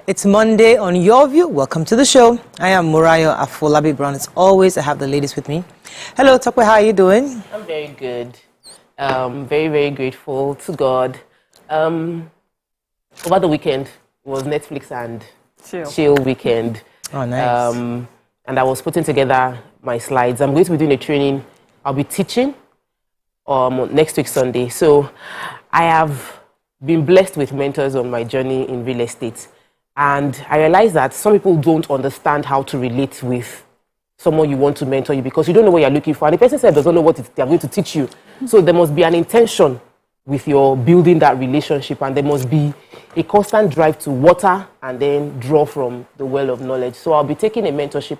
It's Monday on Your View. Welcome to the show. I am Murayo Afolabi Brown. As always, I have the ladies with me. Hello, Tokwe, how are you doing? I'm very good. Very, very grateful to God. Over the weekend was Netflix and chill weekend. Oh, nice. And I was putting together my slides. I'm going to be doing a training. I'll be teaching next week, Sunday. So I have been blessed with mentors on my journey in real estate. And I realized that some people don't understand how to relate with someone you want to mentor you because you don't know what you're looking for. And the person said doesn't know what they're going to teach you. So there must be an intention with your building that relationship, and there must be a constant drive to water and then draw from the well of knowledge. So I'll be taking a mentorship.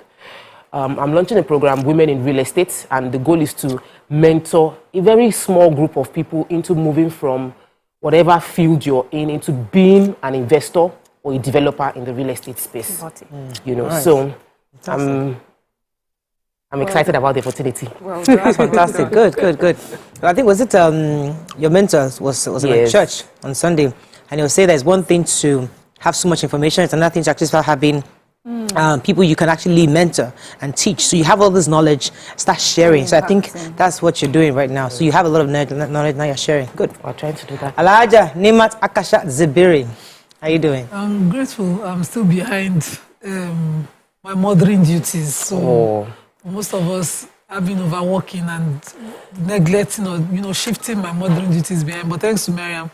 I'm launching a program, Women in Real Estate, and the goal is to mentor a very small group of people into moving from whatever field you're in into being an investor or a developer in the real estate space. You know, nice. So I'm excited about the opportunity. Well, that's fantastic. Good. I think, was it your mentor was in a church on Sunday, and he'll say there's one thing to have so much information, it's another thing to actually start having people you can actually mentor and teach. So you have all this knowledge, start sharing. So I think that's what you're doing right now. So you have a lot of knowledge, now you're sharing. Good. We're trying to do that. Alaja Nimat Akasha Zibiri. How are you doing? I'm grateful. I'm still behind my mothering duties. So most of us have been overworking and neglecting or shifting my mothering duties behind. But thanks to Miriam,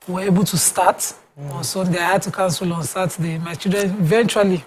we were able to start on Sunday. I had to cancel on Saturday. My children finally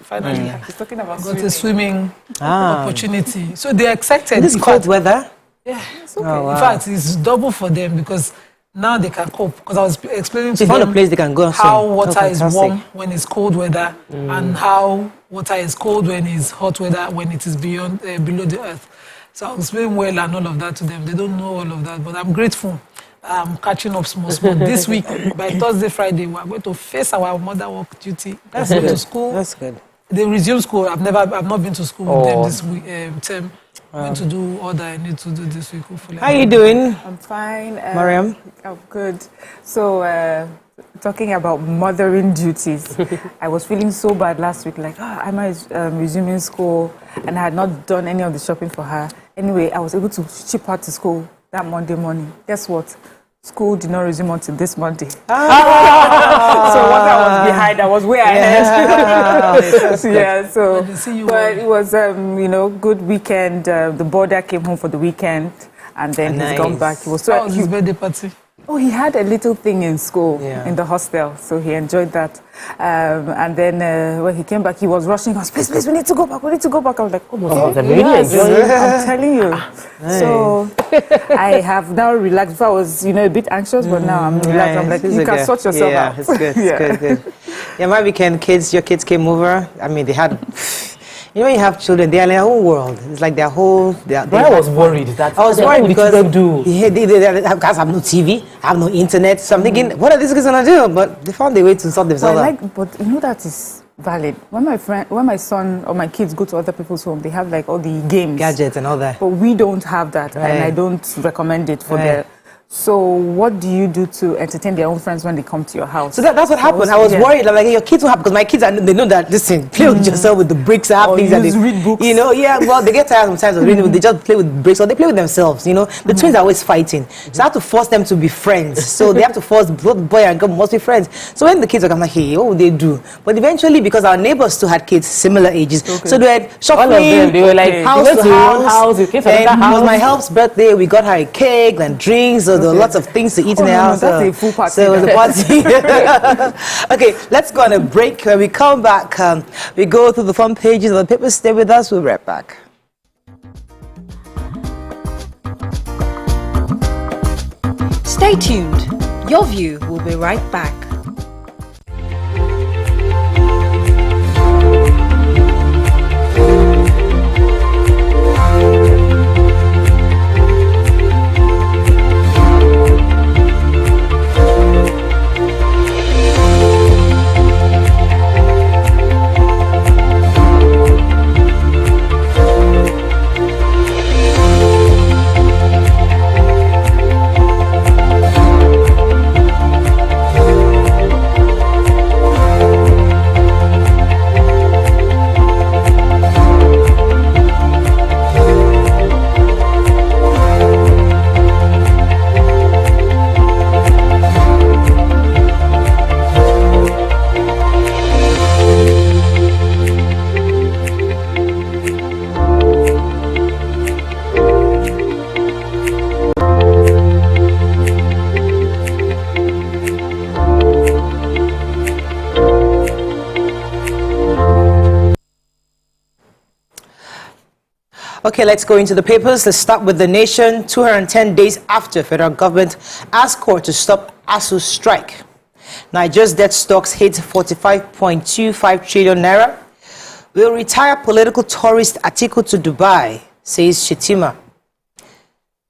He's talking about got a swimming opportunity. So they're excited. In this cold weather? Yeah. It's okay. In fact, it's double for them because now they can cope. Because I was explaining to them a place they can go how water is warm when it's cold weather and how water is cold when it's hot weather, when it is beyond below the earth. So I was explaining well and all of that to them. They don't know all of that, but I'm grateful. I'm catching up small. This week, by Thursday, Friday, we're going to face our mother work duty. Let's go to school. That's good. They resume school. I've not been to school with them this week, term. I'm going to do all that I need to do this week, hopefully. How are you doing? I'm fine. Mariam? I'm good. So, talking about mothering duties, I was feeling so bad last week, like, am I resuming school? And I had not done any of the shopping for her. Anyway, I was able to ship her to school that Monday morning. Guess what? School did not resume until this Monday. So once I was behind, I was way ahead. But it was, good weekend. The boarder came home for the weekend, and then he's gone back. He was How was his birthday party? Oh, he had a little thing in school, in the hostel, so he enjoyed that. And then when he came back, he was rushing us, please, we need to go back. I was like, I'm telling you. So I have now relaxed. Before I was, a bit anxious, but now I'm relaxed. I'm like, you can sort yourself out. It's good, it's good. Yeah, my weekend, your kids came over. I mean, they had... when you have children, they are in their whole world. It's like their whole... I was worried. I was worried because they have no TV, have no internet. So I'm thinking, what are these kids going to do? But they found a way to sort themselves out. But that is valid. When my son or my kids go to other people's home, they have like all the games. Gadgets and all that. But we don't have that, and I don't recommend it for them. So what do you do to entertain their own friends when they come to your house? So that's what happened. I was worried. I'm like, your kids will have, because my kids, they know that, listen, play with yourself with the bricks. I have things that they read books. Well, they get tired sometimes of reading, they just play with bricks, or they play with themselves, The twins are always fighting. So I have to force them to be friends. So they have to force both boy and girl must be friends. So when the kids are come, I'm like, hey, what would they do? But eventually, because our neighbors too had kids similar ages, so they had shopping, all of them, they were like, house to house. And it was my help's birthday. We got her a cake and drinks. So there were lots of things to eat in the house. That's a full party. So it was a party. Okay, let's go on a break. When we come back, we go through the front pages of the papers. Stay with us. We'll be right back. Stay tuned. Your View will be right back. Okay, let's go into the papers. Let's start with The Nation. 210 days after federal government asked court to stop ASU strike. Nigeria's debt stocks hit 45.25 trillion naira. Will retire political tourist Atiku to Dubai, says Shetima.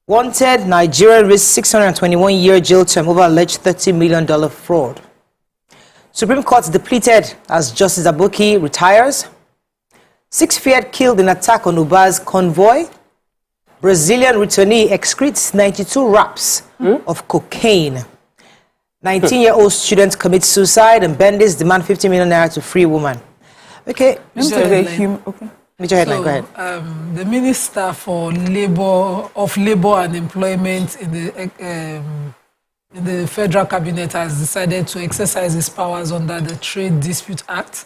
Wanted Nigerian risks 621-year jail term over alleged $30 million fraud. Supreme Court depleted as Justice Aboki retires. 6 feared killed in attack on Uber's convoy. Brazilian returnee excretes 92 wraps of cocaine. 19-year-old student commits suicide, and bandits demand 50 million naira to free woman. Okay. Major headline, go ahead. The Minister for Labor and Employment in the Federal Cabinet has decided to exercise his powers under the Trade Dispute Act.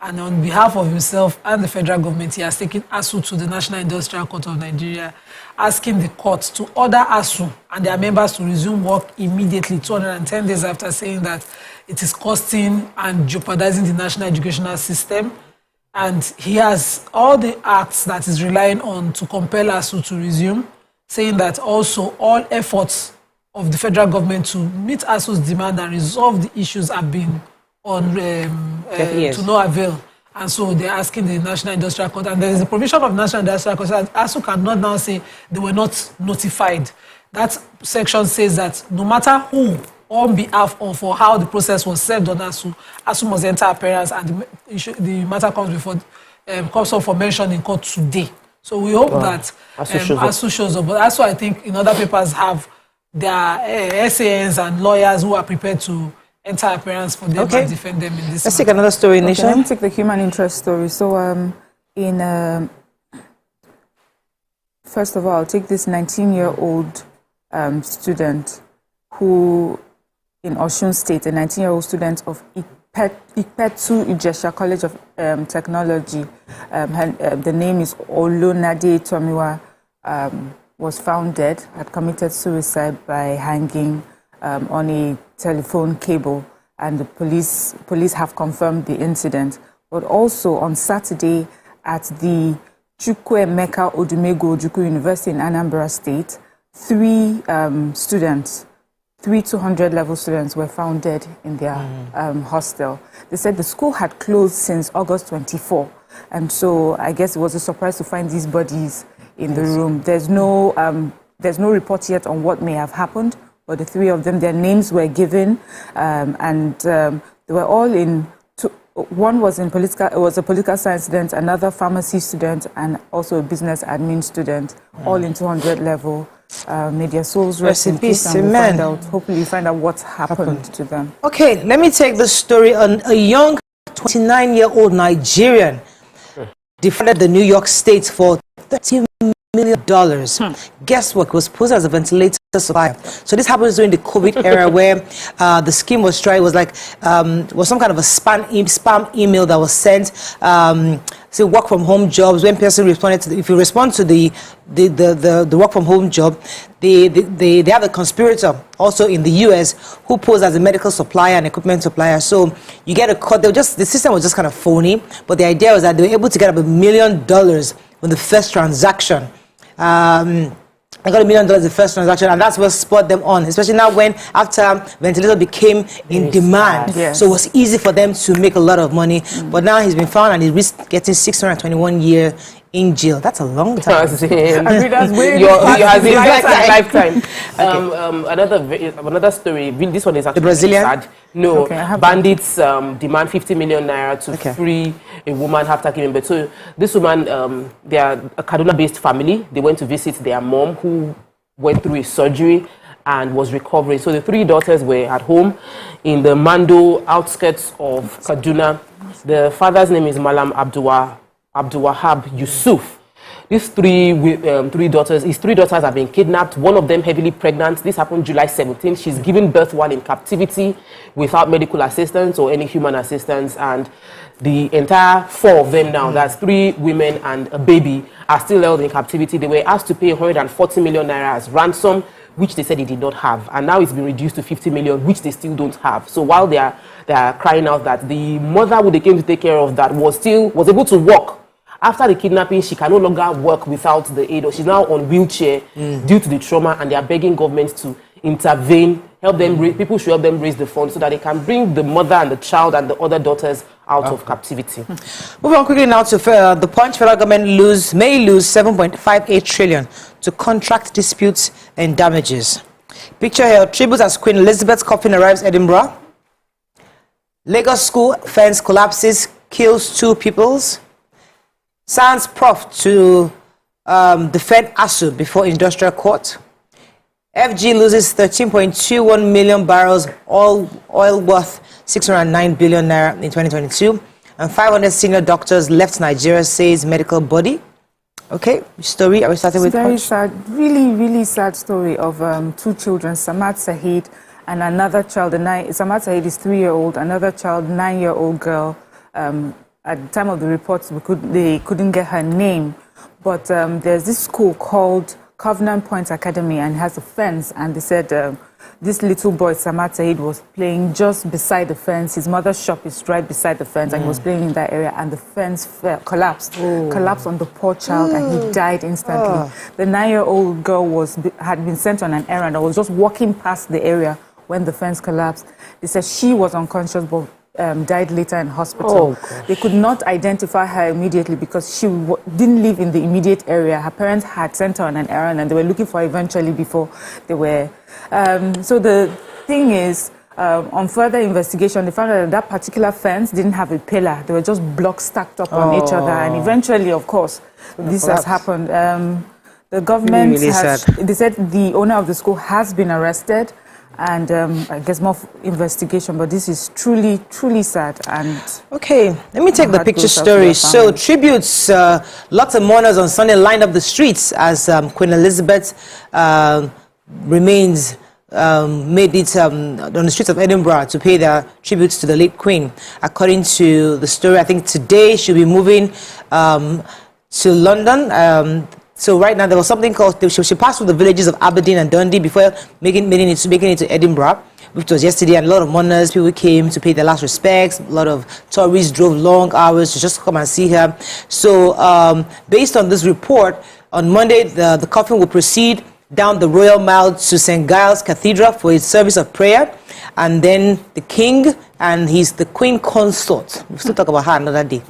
And on behalf of himself and the federal government, he has taken ASU to the National Industrial Court of Nigeria, asking the court to order ASU and their members to resume work immediately, 210 days after saying that it is costing and jeopardizing the national educational system. And he has all the acts that is relying on to compel ASU to resume, saying that also all efforts of the federal government to meet ASU's demand and resolve the issues have been on to no avail. And so they're asking the National Industrial Court, and there is a provision of National Industrial Court that ASU cannot now say they were not notified. That section says that no matter who, on behalf of or how the process was served on ASU, ASU must enter appearance, and the matter comes before comes up for mention in court today. So we hope that ASU shows up. But ASU, I think, in other papers have their SANs and lawyers who are prepared to enter appearance for them and defend them in this. Let's take another story, Nation. Let me take the human interest story. So, first of all, I'll take this 19-year-old student who, in Osun State, a 19-year-old student of Ipetu Ijesha College of Technology. The name is Olonade Tomiwa. Was found dead, had committed suicide by hanging on a telephone cable, and the police have confirmed the incident. But also on Saturday at the Chukwuemeka Odumego Ojukwu University in Anambra State, 3 students, 200-level students were found dead in their hostel. They said the school had closed since August 24, and so I guess it was a surprise to find these bodies in the room. There's no report yet on what may have happened, but the 3 of them, their names were given, and they were all in. One was a political science student, another pharmacy student, and also a business admin student, all in 200 level. May their souls rest in peace, and hopefully find out what happened to them. Okay, let me take the story on a young 29-year-old Nigerian defended the New York State for $30 million. Guess what? Was posed as a ventilator supplier. So this happens during the COVID era, where the scheme was tried. Was like was some kind of a spam email that was sent. Say work from home jobs. When person responded to if you respond to the work from home job, they have a conspirator also in the US who posed as a medical supplier and equipment supplier. So you get a cut. The system was just kind of phony, but the idea was that they were able to get up $1 million on the first transaction. I got $1 million the first transaction, and that's what spurred them on, especially now when after ventilator became in demand. Yes. So it was easy for them to make a lot of money. But now he's been found and he risked getting 621 years in jail. That's a long time. That's lifetime. Another story. This one is actually the Brazilian. Sad. No, bandits demand 50 million naira to free a woman after giving birth. So this woman, they are a Kaduna-based family. They went to visit their mom, who went through a surgery and was recovering. So the 3 daughters were at home in the Mando outskirts of Kaduna. The father's name is Malam Abdulwahab Yusuf. These 3 daughters, his 3 daughters have been kidnapped. One of them heavily pregnant. This happened July 17th. She's given birth while in captivity without medical assistance or any human assistance. And the entire 4 of them now, that's 3 women and a baby, are still held in captivity. They were asked to pay 140 million naira as ransom, which they said they did not have. And now it's been reduced to 50 million, which they still don't have. So while they are crying out that the mother who they came to take care of that was able to walk After the kidnapping, she can no longer work without the aid, or she's now on wheelchair due to the trauma, and they are begging government to intervene, help them. People should help them raise the funds so that they can bring the mother and the child and the other daughters out of captivity. Moving on quickly now to the Punch. Federal government may lose 7.58 trillion to contract disputes and damages. Picture here: tribute as Queen Elizabeth's coffin arrives Edinburgh. Lagos school fence collapses, kills 2 pupils. Sans Prof to defend ASU before industrial court. FG loses 13.21 million barrels, oil worth 609 billion naira in 2022. And 500 senior doctors left Nigeria, says medical body. Okay, story. Are we starting with very Punch? sad, really, really sad story of 2 children, Samad Saheed and another child. Samad Saheed is 3-year-old, another child, 9-year-old girl. At the time of the reports, they couldn't get her name, but there's this school called Covenant Point Academy, and it has a fence, and they said this little boy, Samad Saheed, was playing just beside the fence. His mother's shop is right beside the fence, and he was playing in that area, and the fence collapsed on the poor child, and he died instantly. The 9-year-old girl had been sent on an errand. I was just walking past the area when the fence collapsed. They said she was unconscious, but died later in hospital. They could not identify her immediately because she didn't live in the immediate area. Her parents had sent her on an errand, and they were looking for her eventually before they were. So the thing is, on further investigation, they found out that particular fence didn't have a pillar. They were just blocks stacked up on each other, and eventually, of course, this has happened. The government really they said the owner of the school has been arrested, and I guess more investigation, but this is truly, truly sad. And okay, let me take the picture story. So tributes, lots of mourners on Sunday lined up the streets as Queen Elizabeth remains made it on the streets of Edinburgh to pay their tributes to the late Queen. According to the story, I think today she'll be moving to London. So right now there was something called, she passed through the villages of Aberdeen and Dundee before making it to Edinburgh, which was yesterday, and a lot of mourners, people came to pay their last respects. A lot of tourists drove long hours to just come and see her. So based on this report, on Monday, the coffin will proceed down the Royal Mile to St. Giles Cathedral for its service of prayer, and then the King and the Queen Consort, we'll still talk about her another day,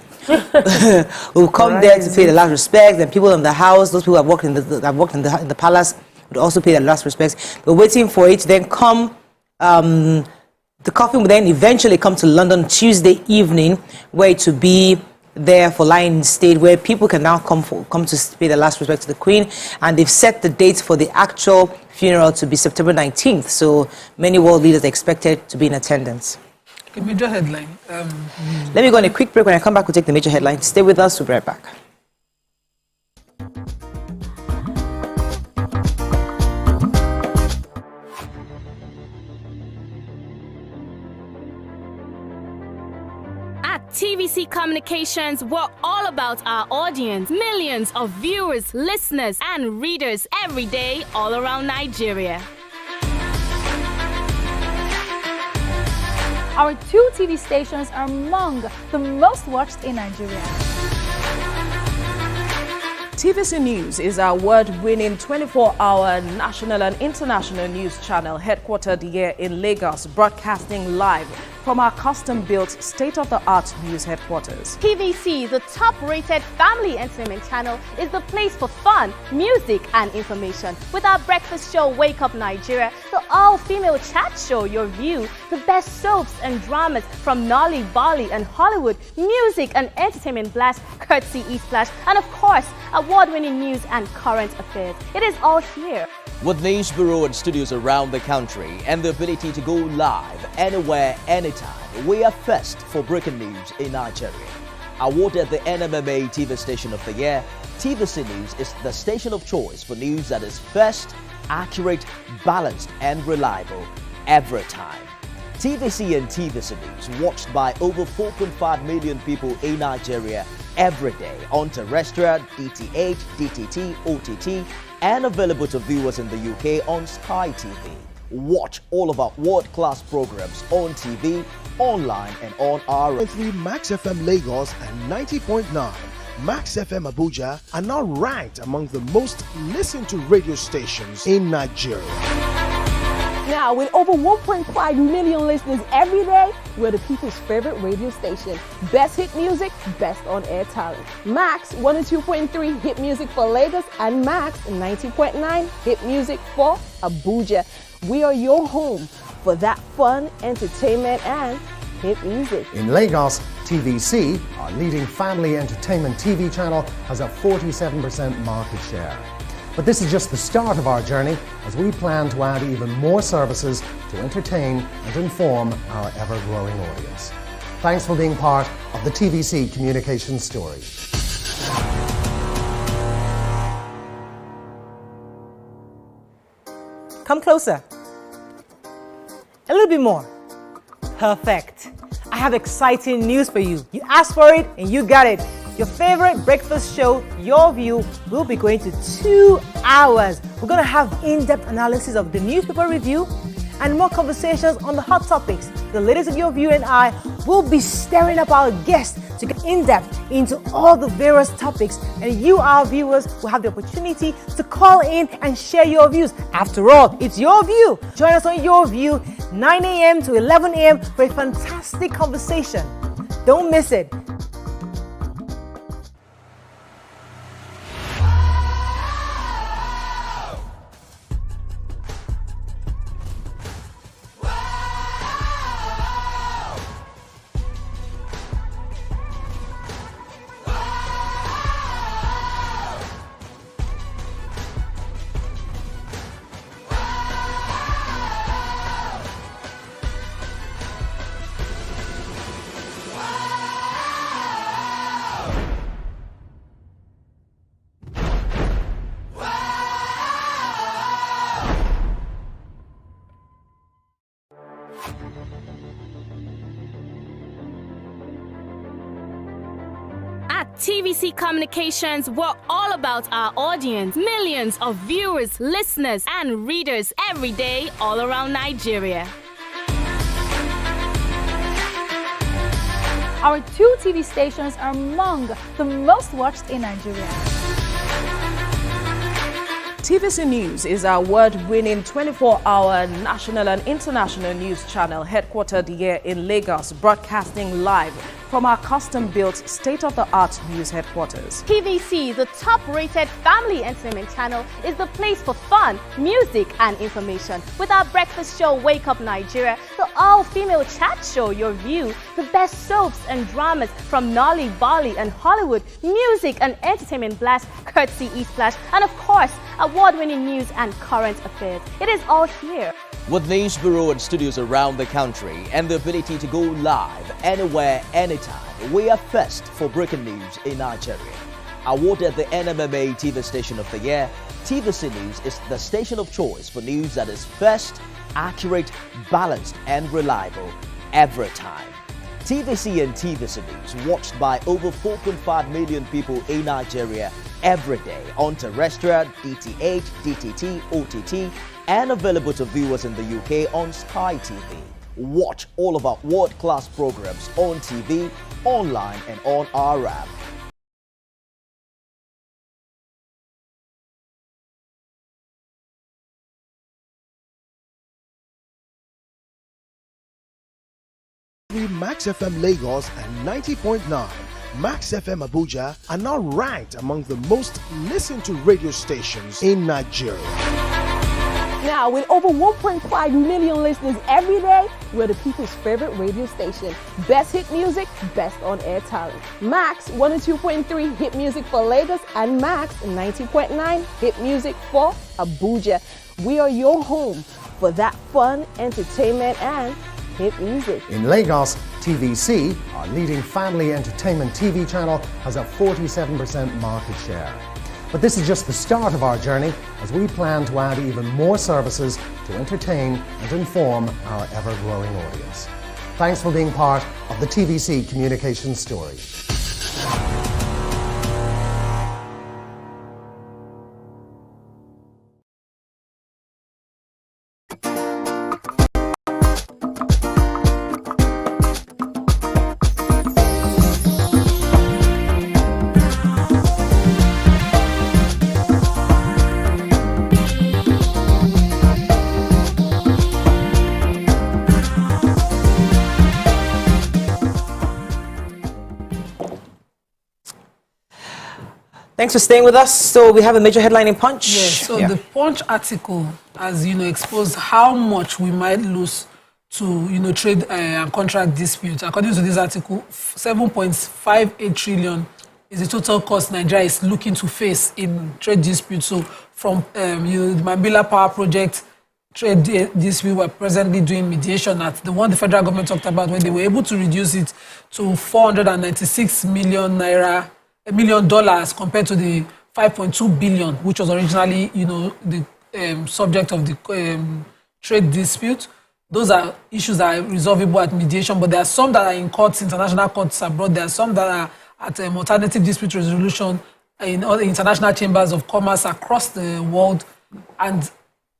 will come there to pay the last respects, and people in the house, those people who have worked in the palace, would also pay their last respects. We're waiting for it to then come. The coffin will then eventually come to London Tuesday evening, where it will be there for lying in state, where people can now come to pay their last respect to the Queen. And they've set the date for the actual funeral to be September 19th. So many world leaders are expected to be in attendance. A major headline. Let me go on a quick break. When I come back, we'll take the major headline. Stay with us. We'll be right back. At TVC Communications, we're all about our audience. Millions of viewers, listeners, and readers every day all around Nigeria. Our 2 TV stations are among the most watched in Nigeria. TVC News is our award-winning 24-hour national and international news channel headquartered here in Lagos, broadcasting live from our custom-built state-of-the-art news headquarters. TVC, the top-rated family entertainment channel, is the place for fun, music, and information. With our breakfast show, Wake Up Nigeria, the all-female chat show, Your View, the best soaps and dramas from Nolly, Bolly, and Hollywood, music and entertainment blast, courtesy eSplash, and of course, award-winning news and current affairs. It is all here. With news bureau and studios around the country and the ability to go live anywhere, anytime, we are first for breaking news in Nigeria. Awarded the NMMA TV Station of the Year, TVC News is the station of choice for news that is first, accurate, balanced, and reliable every time. TVC and TVC News watched by over 4.5 million people in Nigeria every day on terrestrial, DTH, DTT, OTT, and available to viewers in the UK on Sky TV. Watch all of our world-class programs on TV, online, and on our Max FM Lagos and 90.9 Max FM Abuja are now ranked among the most listened to radio stations in Nigeria. Now, with over 1.5 million listeners every day, we're the people's favorite radio station. Best hit music, best on-air talent. Max 102.3 hit music for Lagos and Max 90.9 hit music for Abuja. We are your home for that fun, entertainment, and hit music. In Lagos, TVC, our leading family entertainment TV channel, has a 47% market share. But this is just the start of our journey, as we plan to add even more services to entertain and inform our ever-growing audience. Thanks for being part of the TVC communications story. Come closer. A little bit more. Perfect. I have exciting news for you. You asked for it and you got it. Your favorite breakfast show, Your View, will be going to 2 hours. We're going to have in-depth analysis of the newspaper review and more conversations on the hot topics. The ladies of Your View and I will be stirring up our guests to get in-depth into all the various topics, and you, our viewers, will have the opportunity to call in and share your views. After all, it's Your View. Join us on Your View, 9 a.m. to 11 a.m. for a fantastic conversation. Don't miss it. At TVC Communications, we're all about our audience. Millions of viewers, listeners, and readers every day all around Nigeria. Our 2 TV stations are among the most watched in Nigeria. TVC News is our award-winning 24-hour national and international news channel headquartered here in Lagos, broadcasting live from our custom-built state-of-the-art news headquarters. TVC, the top-rated family entertainment channel, is the place for fun, music, and information. With our breakfast show, Wake Up Nigeria, the all-female chat show, Your View, the best soaps and dramas from Nolly, Bali, and Hollywood, music and entertainment blast, courtesy E-Splash, and of course, award-winning news and current affairs. It is all here. With news bureau and studios around the country and the ability to go live anywhere, anytime, we are first for breaking news in Nigeria. Awarded the NMMA TV Station of the Year, TVC News is the station of choice for news that is first, accurate, balanced, and reliable every time. TVC and TVC News watched by over 4.5 million people in Nigeria every day on terrestrial, DTH, DTT, OTT, and available to viewers in the UK on Sky TV. Watch all of our world-class programs on TV, online, and on our app. Max FM Lagos and 90.9 Max FM Abuja are now ranked among the most listened to radio stations in Nigeria. Now, with over 1.5 million listeners every day, we're the people's favorite radio station. Best hit music, best on-air talent. Max 102.3 hit music for Lagos and Max 90.9 hit music for Abuja. We are your home for that fun, entertainment, and hit music. In Lagos, TVC, our leading family entertainment TV channel, has a 47% market share. But this is just the start of our journey, as we plan to add even more services to entertain and inform our ever-growing audience. Thanks for being part of the TVC communications story. Thanks for staying with us. So we have a major headline in Punch. Yes, so the Punch article has, exposed how much we might lose to, trade and contract disputes. According to this article, 7.58 trillion is the total cost Nigeria is looking to face in trade disputes. So from the Mambila Power Project trade dispute, we're presently doing mediation at the one the federal government talked about, when they were able to reduce it to $496 million compared to the 5.2 billion, which was originally, the subject of the trade dispute. Those are issues that are resolvable at mediation, but there are some that are in courts, international courts abroad. There are some that are at alternative dispute resolution in all the international chambers of commerce across the world. And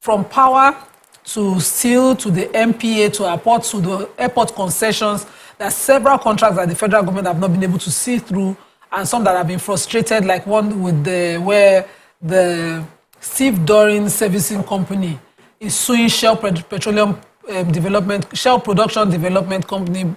from power to steel to the MPA to airport to the airport concessions, there are several contracts that the federal government have not been able to see through, and some that have been frustrated, like one with where the Steve Doran Servicing Company is suing Shell Production Development Company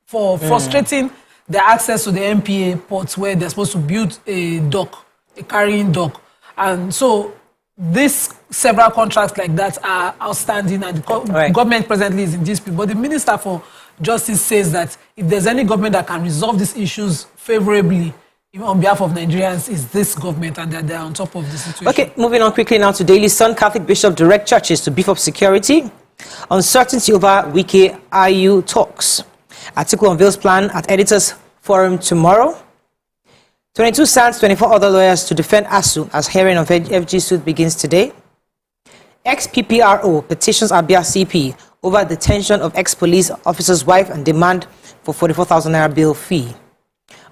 for frustrating their access to the MPA ports where they're supposed to build a dock, a carrying dock. And so these several contracts like that are outstanding, and the government presently is in dispute. But the Minister for Justice says that if there's any government that can resolve these issues favorably on behalf of Nigerians, is this government, and that they're on top of the situation. Okay, moving on quickly now to Daily Sun. Catholic Bishop direct churches to beef up security. Uncertainty over Wike IU talks. Article unveils plan at Editors Forum tomorrow. 22 SANS, 24 other lawyers to defend ASU as hearing of FG suit begins today. Ex-PPRO petitions Abia CP over detention of ex-police officer's wife and demand for 44,000 naira bail fee.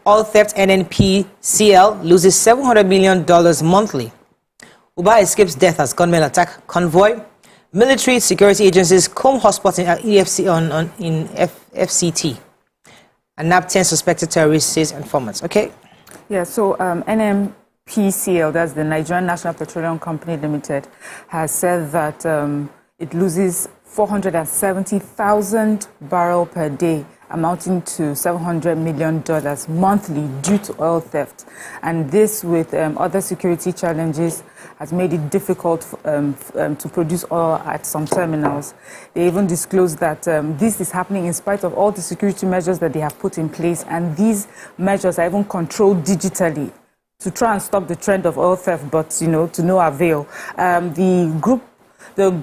All theft NNPCL loses $700 million monthly. Uba escapes death as gunmen attack convoy. Military security agencies comb hotspots in FCT. And nab 10 suspected terrorists, says informants. Okay? Yeah, so NNPCL, that's the Nigerian National Petroleum Company Limited, has said that it loses 470,000 barrels per day, amounting to $700 million monthly due to oil theft. And this, with other security challenges, has made it difficult to produce oil at some terminals. They even disclosed that this is happening in spite of all the security measures that they have put in place, and these measures are even controlled digitally to try and stop the trend of oil theft, but to no avail. The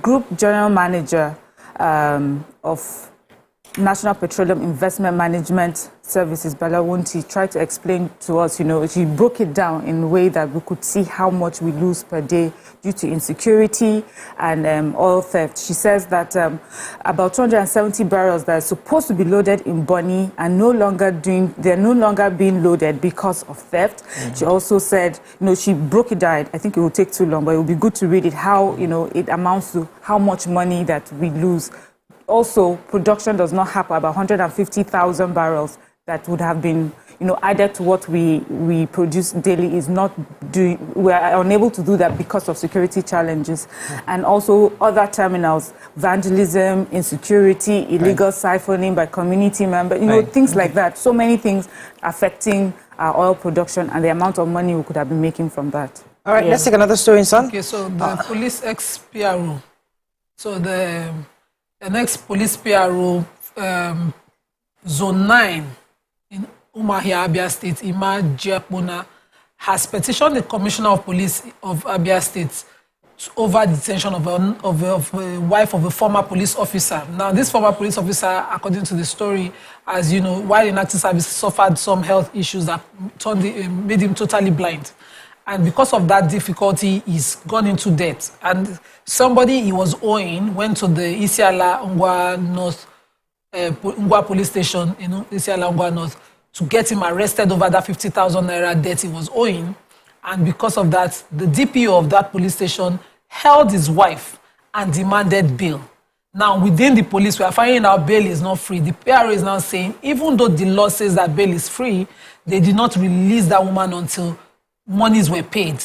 group general manager of National Petroleum Investment Management Services, Balawunti, tried to explain to us, she broke it down in a way that we could see how much we lose per day due to insecurity and oil theft. She says that about 270 barrels that are supposed to be loaded in Bonny are no longer being loaded because of theft. She also said, she broke it down. I think it will take too long, but it will be good to read it, how, it amounts to how much money that we lose. Also, production does not happen. About 150,000 barrels that would have been, added to what we produce daily is not doing. We are unable to do that because of security challenges, and also other terminals, vandalism, insecurity, illegal siphoning by community members. Things like that. So many things affecting our oil production and the amount of money we could have been making from that. All right, let's take another story, son. Okay, so the police ex-PRO. So the next police PRO, Zone 9 in Umahia, Abia State, Ima Jiapona, has petitioned the Commissioner of Police of Abia State over detention of a wife of a former police officer. Now, this former police officer, according to the story, as you know, while in active service, suffered some health issues that made him totally blind. And because of that difficulty, he's gone into debt. And somebody he was owing went to the Isiala Ngwa North, Ngwa police station in Isiala Ngwa North to get him arrested over that 50,000 naira debt he was owing. And because of that, the DPO of that police station held his wife and demanded bail. Now, within the police, we are finding out bail is not free. The PRO is now saying, even though the law says that bail is free, they did not release that woman until monies were paid.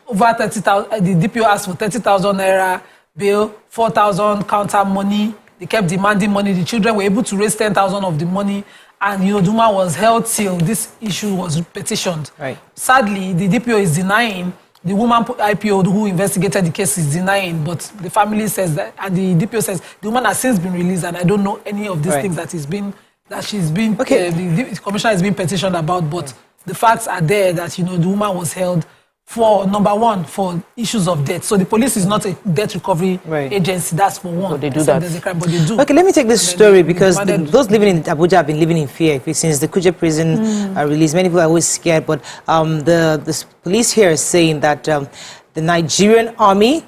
Over 30,000, the DPO asked for 30,000 naira bail, 4,000 counter money. They kept demanding money. The children were able to raise 10,000 of the money. And, the woman was held till this issue was petitioned. Right. Sadly, the DPO is denying. The woman IPO who investigated the case is denying, but the family says that, and the DPO says the woman has since been released, and I don't know any of these things that she's been, the commissioner has been petitioned about, but the facts are there that, the woman was held for, number one, for issues of debt. So the police is not a debt recovery agency, that's for one. So they do that. There's a crime, but they do. Okay, let me take this story because those living in Abuja have been living in fear since the Kuje prison release. Many people are always scared, but the police here is saying that the Nigerian Army,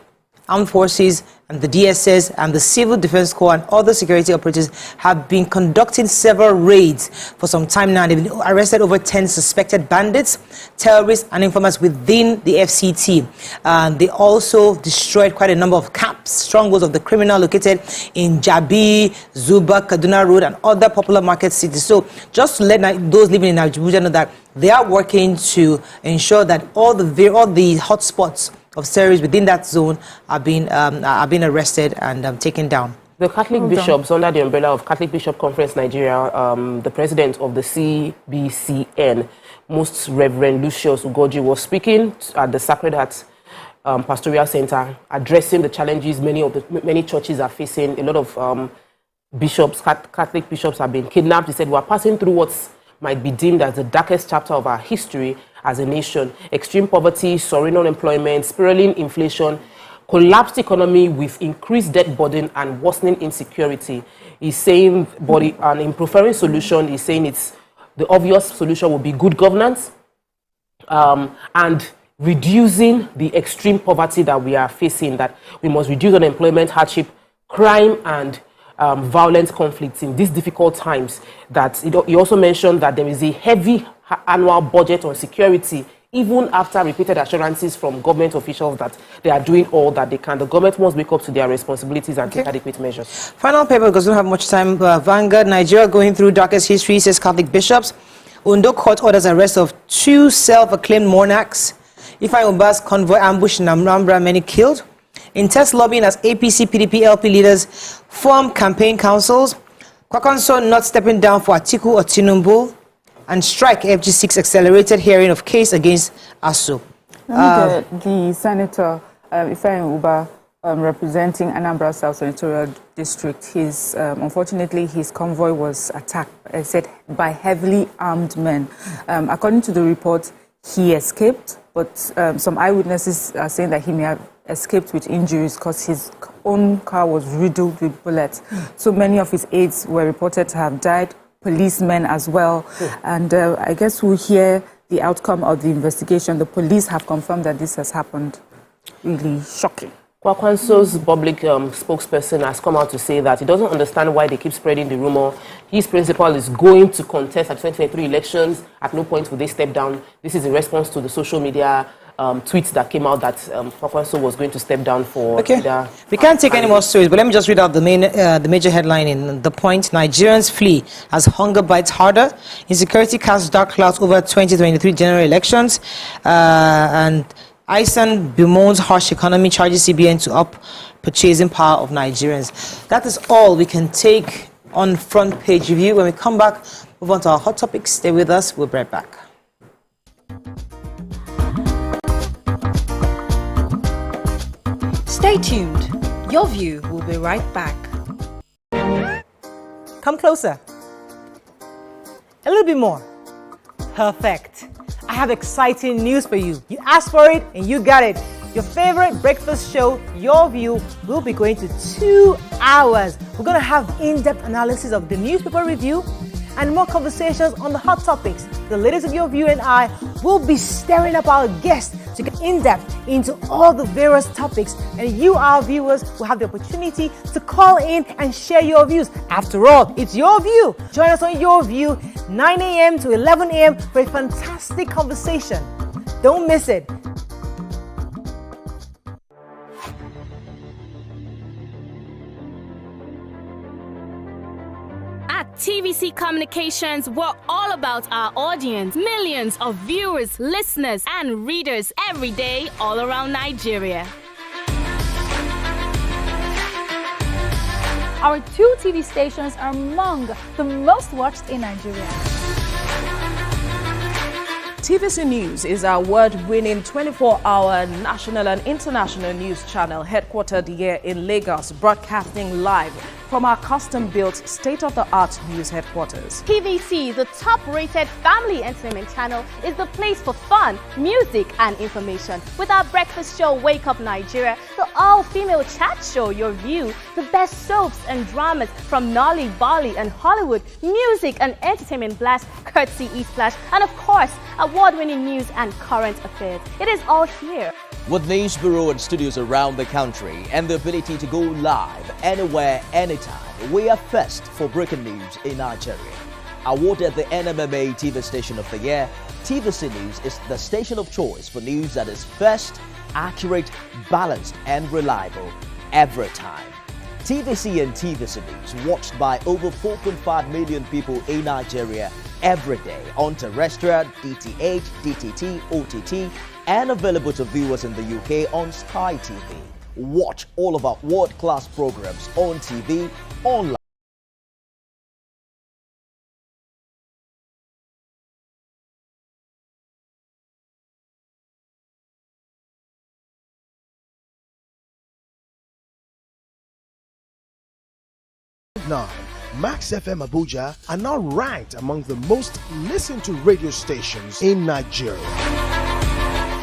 Armed Forces, and the DSS and the Civil Defense Corps and other security operatives have been conducting several raids for some time now. They've been arrested over 10 suspected bandits, terrorists, and informants within the FCT. They also destroyed quite a number of camps, strongholds of the criminal located in Jabi, Zuba, Kaduna Road, and other popular market cities. So just to let those living in Abuja know that they are working to ensure that all the hotspots of terrorists within that zone are being arrested and taken down. The Catholic bishops, under the umbrella of Catholic Bishop Conference Nigeria, the president of the CBCN, Most Reverend Lucius Ugoji, was speaking at the Sacred Heart Pastoral Center, addressing the challenges many churches are facing. A lot of bishops, Catholic bishops, have been kidnapped. He said, "We are passing through what might be deemed as the darkest chapter of our history as a nation. Extreme poverty, soaring unemployment, spiraling inflation, collapsed economy with increased debt burden and worsening insecurity." He's saying, and in preferring solution, he's saying the obvious solution will be good governance and reducing the extreme poverty that we are facing, that we must reduce unemployment, hardship, crime, and violent conflicts in these difficult times. That he also mentioned that there is a heavy annual budget on security, even after repeated assurances from government officials that they are doing all that they can. The government must wake up to their responsibilities and take adequate measures. Final paper, because we don't have much time. Vanguard, Nigeria going through darkest history, says Catholic bishops. Undo court orders arrest of 2 self-acclaimed monarchs. Ifeanyi Uba's convoy ambush in Amrambra, many killed. Intense lobbying as APC, PDP, LP leaders form campaign councils. Kwakonso not stepping down for Atiku or Tinubu. And strike FG6 accelerated hearing of case against ASU. The senator, Ifeanyi Uba, representing Anambra South Senatorial District, unfortunately his convoy was attacked, by heavily armed men. According to the report, he escaped, but some eyewitnesses are saying that he may have escaped with injuries because his own car was riddled with bullets. So many of his aides were reported to have died, policemen as well. And I guess we'll hear the outcome of the investigation. The police have confirmed that this has happened. Really shocking. Kwakwanso's public spokesperson has come out to say that he doesn't understand why they keep spreading the rumor. His principal is going to contest at 2023 elections. At no point will they step down. This is in response to the social media tweets that came out that Kwakwanso was going to step down for leader. We can't take any more stories, but let me just read out the major headline in The Point. Nigerians flee as hunger bites harder. Insecurity casts dark clouds over 2023 general elections. And ISAN bemoans harsh economy, charges CBN to up purchasing power of Nigerians. That is all we can take on front page review. When we come back, move on to our hot topics. Stay with us. We'll be right back. Stay tuned. Your View will be right back. Come closer. A little bit more. Perfect. I have exciting news for you. You asked for it and you got it. Your favorite breakfast show, Your View, will be going to 2 hours. We're going to have in-depth analysis of the newspaper review and more conversations on the hot topics. The ladies of Your View and I will be stirring up our guests to get in-depth into all the various topics, and you, our viewers, will have the opportunity to call in and share your views. After all, it's Your View. Join us on Your View, 9 a.m. to 11 a.m. for a fantastic conversation. Don't miss it. At TVC Communications, we're all about our audience. Millions of viewers, listeners, and readers every day all around Nigeria. Our 2 TV stations are among the most watched in Nigeria. TVC News is our award-winning 24-hour national and international news channel headquartered here in Lagos, broadcasting live from our custom-built state-of-the-art news headquarters. TVC, the top-rated family entertainment channel, is the place for fun, music, and information. With our breakfast show, Wake Up Nigeria, the all-female chat show, Your View, the best soaps and dramas from Nolly, Bolly, and Hollywood, music and entertainment blast, courtesy E-Splash, and of course, award-winning news and current affairs. It is all here. With news bureau and studios around the country and the ability to go live anywhere, anytime, we are first for breaking news in Nigeria. Awarded the NMMA TV Station of the Year, TVC News is the station of choice for news that is first, accurate, balanced, and reliable every time. TVC and TVC News watched by over 4.5 million people in Nigeria every day on terrestrial, DTH, DTT, OTT, and available to viewers in the UK on Sky TV. Watch all of our world-class programs on TV, online. Max FM Abuja are now ranked among the most listened to radio stations in Nigeria.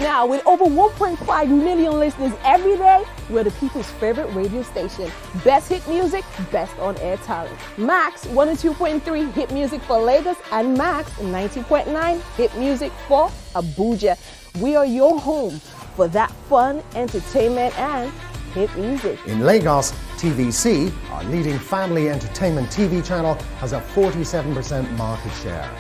Now, with over 1.5 million listeners every day, we're the people's favorite radio station. Best hit music, best on-air talent. Max 102.3 hit music for Lagos and Max 90.9 hit music for Abuja. We are your home for that fun, entertainment, and hit music. In Lagos, TVC, our leading family entertainment TV channel, has a 47% market share.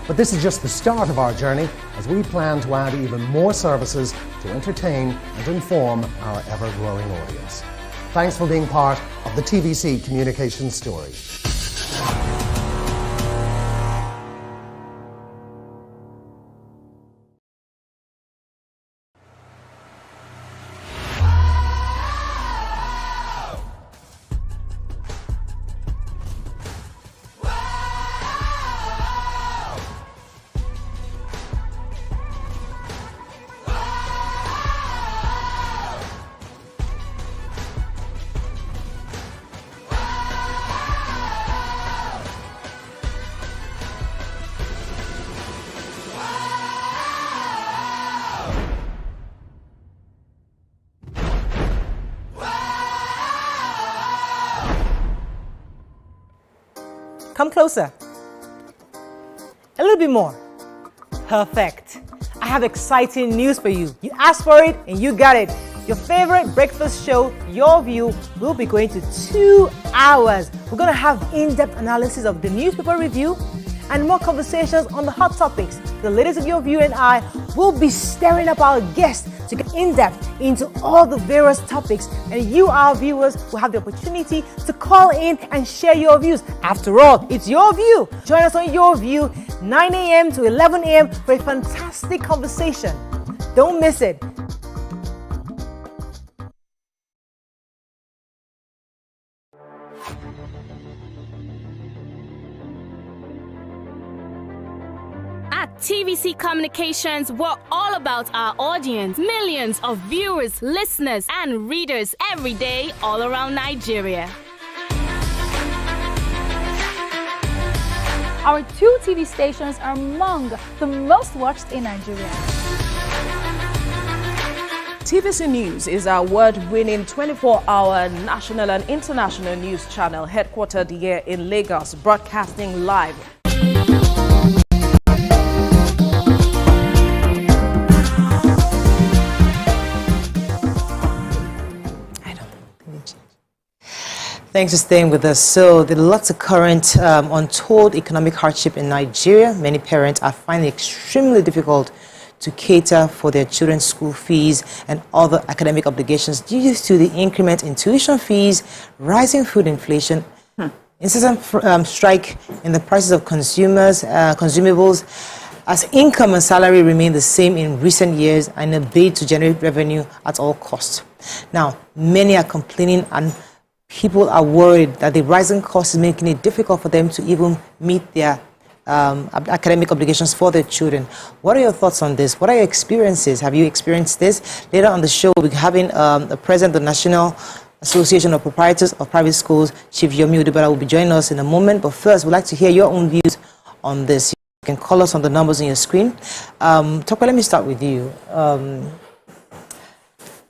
But this is just the start of our journey, as we plan to add even more services to entertain and inform our ever-growing audience. Thanks for being part of the TVC communications story. Come closer. A little bit more. Perfect. I have exciting news for you. You asked for it and you got it. Your favorite breakfast show, Your View, will be going to 2 hours. We're going to have in-depth analysis of the newspaper review and more conversations on the hot topics. The ladies of Your View and I will be stirring up our guests to get in-depth into all the various topics, and you, our viewers, will have the opportunity to call in and share your views. After all, it's your view. Join us on Your View, 9 a.m. to 11 a.m. for a fantastic conversation. Don't miss it. At TVC Communications, we're all about our audience. Millions of viewers, listeners, and readers every day all around Nigeria. Our 2 TV stations are among the most watched in Nigeria. TVC News is our award-winning 24-hour national and international news channel headquartered here in Lagos, broadcasting live. Thanks for staying with us. So there are lots of current untold economic hardship in Nigeria. Many parents are finding it extremely difficult to cater for their children's school fees and other academic obligations due to the increment in tuition fees, rising food inflation, incessant strike in the prices of consumables, as income and salary remain the same in recent years and a bid to generate revenue at all costs. Now, many are complaining and people are worried that the rising cost is making it difficult for them to even meet their academic obligations for their children. What are your thoughts on this? What are your experiences? Have you experienced this? Later on the show, we'll be having the president of the National Association of Proprietors of Private Schools, Chief Yomi Udubara, will be joining us in a moment. But first, we'd like to hear your own views on this. You can call us on the numbers on your screen. Tope, let me start with you.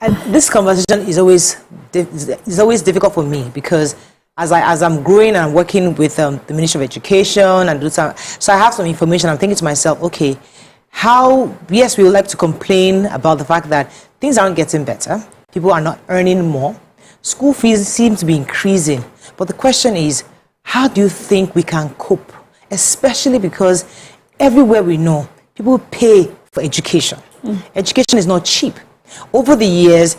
And this conversation is always difficult for me because as I'm growing and working with the Ministry of Education and so I have some information. I'm thinking to myself, okay, yes, we would like to complain about the fact that things aren't getting better. People are not earning more. School fees seem to be increasing. But the question is, how do you think we can cope? Especially because everywhere we know, people pay for education. Education is not cheap. Over the years,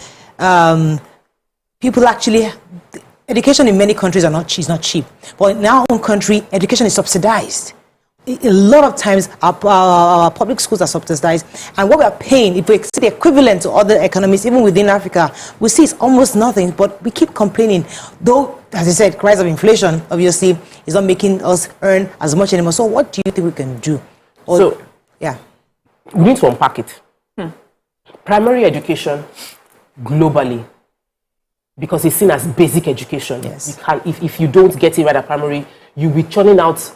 education in many countries is not cheap. But in our own country, education is subsidized. A lot of times, our public schools are subsidized. And what we are paying, if we see the equivalent to other economies, even within Africa, we see it's almost nothing. But we keep complaining. Though, as I said, rise of inflation, obviously, is not making us earn as much anymore. So what do you think we can do? We need to unpack it. Primary education, globally, because it's seen as basic education. Yes. If you don't get it right at primary, you'll be churning out,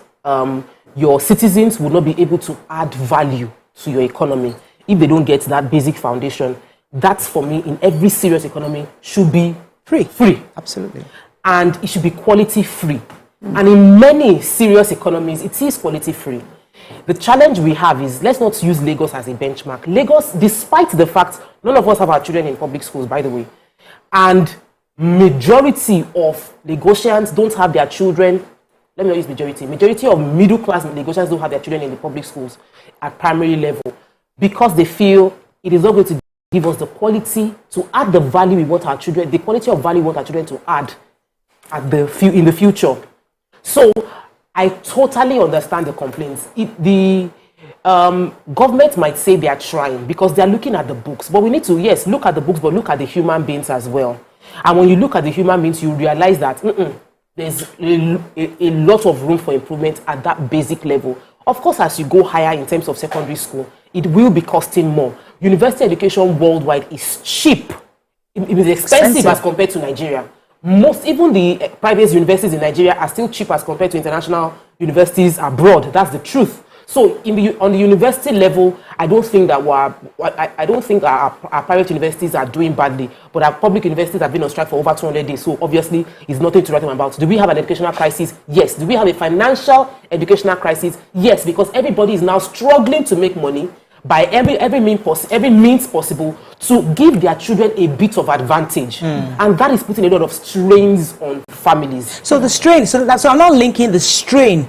your citizens will not be able to add value to your economy if they don't get that basic foundation. That, for me, in every serious economy, should be free. Absolutely. And it should be quality free. And in many serious economies, it is quality free. The challenge we have is, let's not use Lagos as a benchmark. Lagos, despite the fact none of us have our children in public schools, by the way, and majority of Lagosians don't have their children, let me not use majority of middle-class Lagosians don't have their children in the public schools at primary level because they feel it is not going to give us the quality to add the value we want our children, the quality of value we want our children to add in the future. So I totally understand the complaints. The government might say they are trying because they are looking at the books. But we need to, yes, look at the books, but look at the human beings as well. And when you look at the human beings, you realize that there's a lot of room for improvement at that basic level. Of course, as you go higher in terms of secondary school, it will be costing more. University education worldwide is cheap. It is expensive as compared to Nigeria. Even the private universities in Nigeria are still cheap as compared to international universities abroad. That's the truth. So on the university level, I don't think that our private universities are doing badly, but our public universities have been on strike for over 200 days. So obviously, it's nothing to write home about. Do we have an educational crisis? Yes. Do we have a financial educational crisis? Yes, because everybody is now struggling to make money by every means possible to give their children a bit of advantage, and that is putting a lot of strains on families. So the strain. So I'm not linking the strain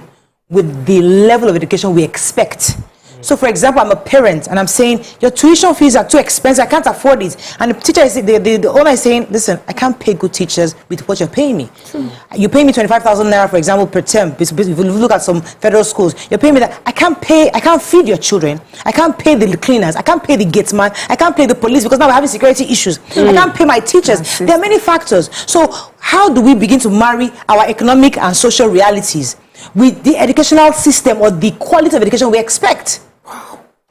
with the level of education we expect. So, for example, I'm a parent and I'm saying your tuition fees are too expensive. I can't afford it. And the teacher is the owner is saying, listen, I can't pay good teachers with what you're paying me. You pay me 25,000 naira, for example, per term. If you look at some federal schools, you're paying me that. I can't feed your children. I can't pay the cleaners. I can't pay the gatesman. I can't pay the police because now we're having security issues. I can't pay my teachers. There are many factors. So how do we begin to marry our economic and social realities with the educational system or the quality of education we expect?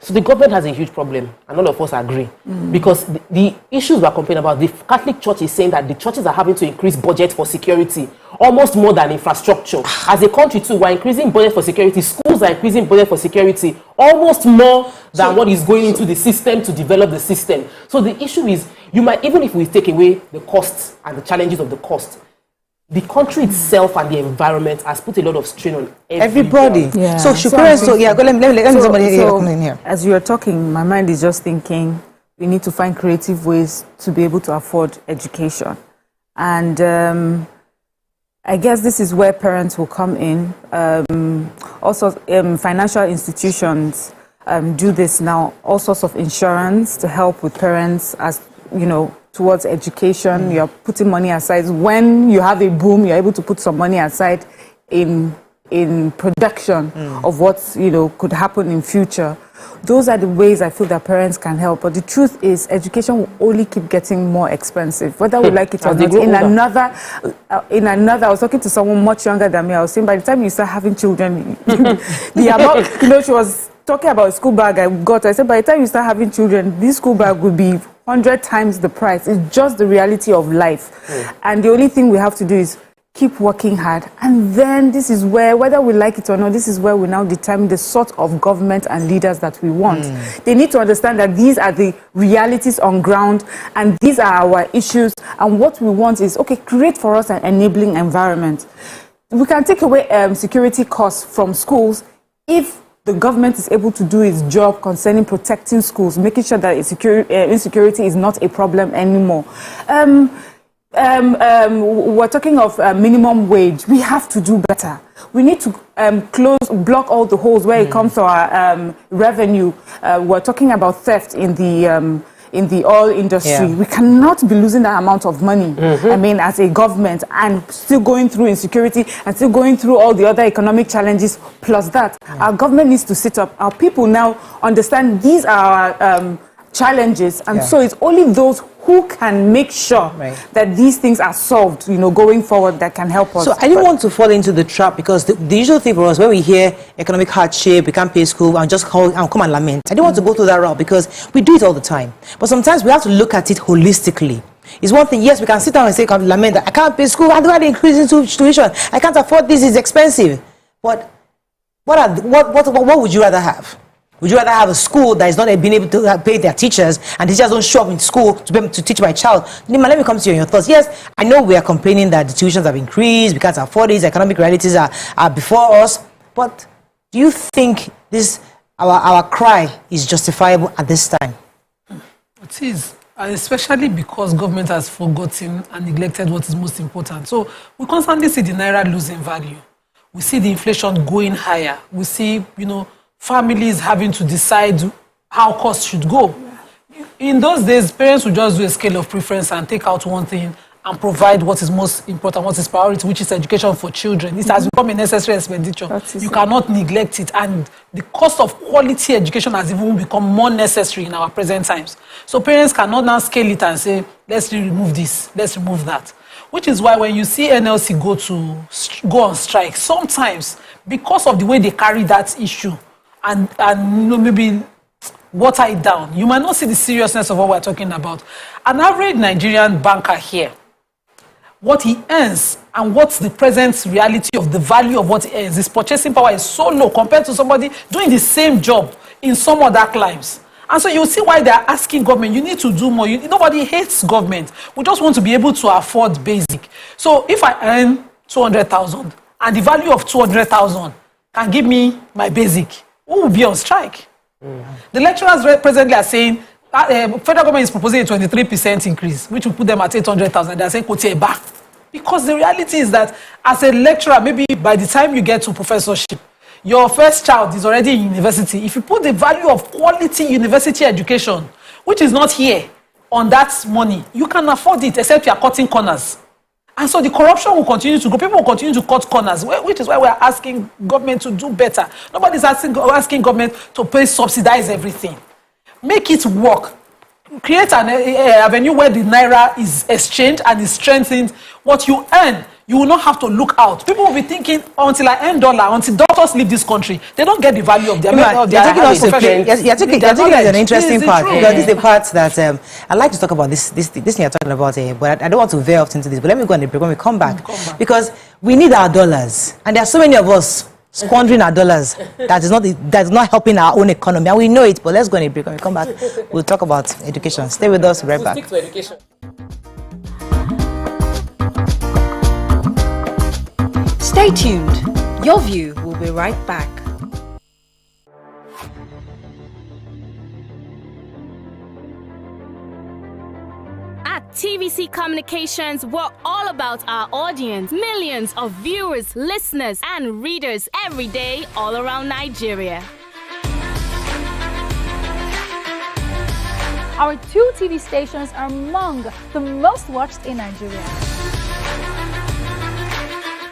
So the government has a huge problem, and all of us agree, because the issues we're complaining about, the Catholic Church is saying that the churches are having to increase budget for security, almost more than infrastructure. As a country too, we're increasing budget for security. Schools are increasing budget for security, almost more than what is going into the system to develop the system. So the issue is, even if we take away the costs and the challenges of the cost, the country itself and the environment has put a lot of strain on everybody. Yeah. So should parents, let me somebody come in here. As you are talking, my mind is just thinking we need to find creative ways to be able to afford education. And I guess this is where parents will come in. Also, financial institutions do this now, all sorts of insurance to help with parents as, towards education. You're putting money aside. When you have a boom, you're able to put some money aside in production of what could happen in future. Those are the ways I feel that parents can help. But the truth is, education will only keep getting more expensive, whether we like it or not. In another, I was talking to someone much younger than me. I was saying, by the time you start having children, the amount, you know, she was talking about a school bag I got. I said, by the time you start having children, this school bag will be 100 times the price. It's just the reality of life. And the only thing we have to do is keep working hard. And then this is where, whether we like it or not, this is where we now determine the sort of government and leaders that we want. They need to understand that these are the realities on ground and these are our issues. And what we want is, okay, create for us an enabling environment. We can take away security costs from schools if the government is able to do its job concerning protecting schools, making sure that insecurity is not a problem anymore. We're talking of minimum wage. We have to do better. We need to block all the holes where it comes to our revenue. We're talking about theft in the oil industry. Yeah. We cannot be losing that amount of money, I mean, as a government, and still going through insecurity and still going through all the other economic challenges. Plus that, our government needs to sit up. Our people now understand these are our challenges, and so it's only those who can make sure that these things are solved, you know, going forward, that can help us. So I didn't want to fall into the trap, because the usual thing for us, when we hear economic hardship, we can't pay school, and just call and come and lament. I didn't want to go through that route, because we do it all the time. But sometimes we have to look at it holistically. It's one thing, yes, we can sit down and say, lament that I can't pay school, I don't have the increase in tuition, I can't afford this, it's expensive. But what would you rather have? Would you rather have a school that is not being able to pay their teachers, and teachers don't show up in school to be able to teach my child? Nima, let me come to you on your thoughts. Yes, I know we are complaining that the tuitions have increased, we can't afford it, economic realities are before us. But do you think this our cry is justifiable at this time? It is, especially because government has forgotten and neglected what is most important. So we constantly see the naira losing value. We see the inflation going higher. We see, you know, families having to decide how costs should go. In those days, parents would just do a scale of preference and take out one thing and provide what is most important, what is priority, which is education for children. It has become a necessary expenditure. You cannot neglect it. And the cost of quality education has even become more necessary in our present times. So parents cannot now scale it and say, let's remove this, let's remove that. Which is why when you see NLC go on strike, sometimes, because of the way they carry that issue, and you know, maybe water it down, you might not see the seriousness of what we're talking about. An average Nigerian banker here, what he earns and what's the present reality of the value of what he earns, his purchasing power is so low compared to somebody doing the same job in some other climes. And so you see why they're asking government, you need to do more. Nobody hates government. We just want to be able to afford basic. So if I earn 200,000 and the value of 200,000 can give me my basic, who will be on strike? The lecturers presently are saying federal government is proposing a 23% increase, which will put them at 800,000. They're saying, because the reality is that as a lecturer, maybe by the time you get to professorship, your first child is already in university. If you put the value of quality university education, which is not here, on that money, you can afford it, except you are cutting corners. And so the corruption will continue to go. People will continue to cut corners, which is why we are asking government to do better. Nobody's asking government to subsidize everything. Make it work. Create an avenue where the naira is exchanged and is strengthened. What you earn, you will not have to look out. People will be thinking, until I earn dollar, until doctors leave this country, they don't get the value of their profession. You're taking an interesting part, because this is the part that I like to talk about, this thing you're talking about, but I don't want to veer off into this. But let me go on the break when we come back. Because we need our dollars. And there are so many of us squandering our dollars that is not helping our own economy. And we know it, but let's go on a break. When we come back, we'll talk about education. Stay with us, right back. Stick to education. Stay tuned. Your View will be right back. At TVC Communications, we're all about our audience. Millions of viewers, listeners, and readers every day all around Nigeria. Our 2 TV stations are among the most watched in Nigeria.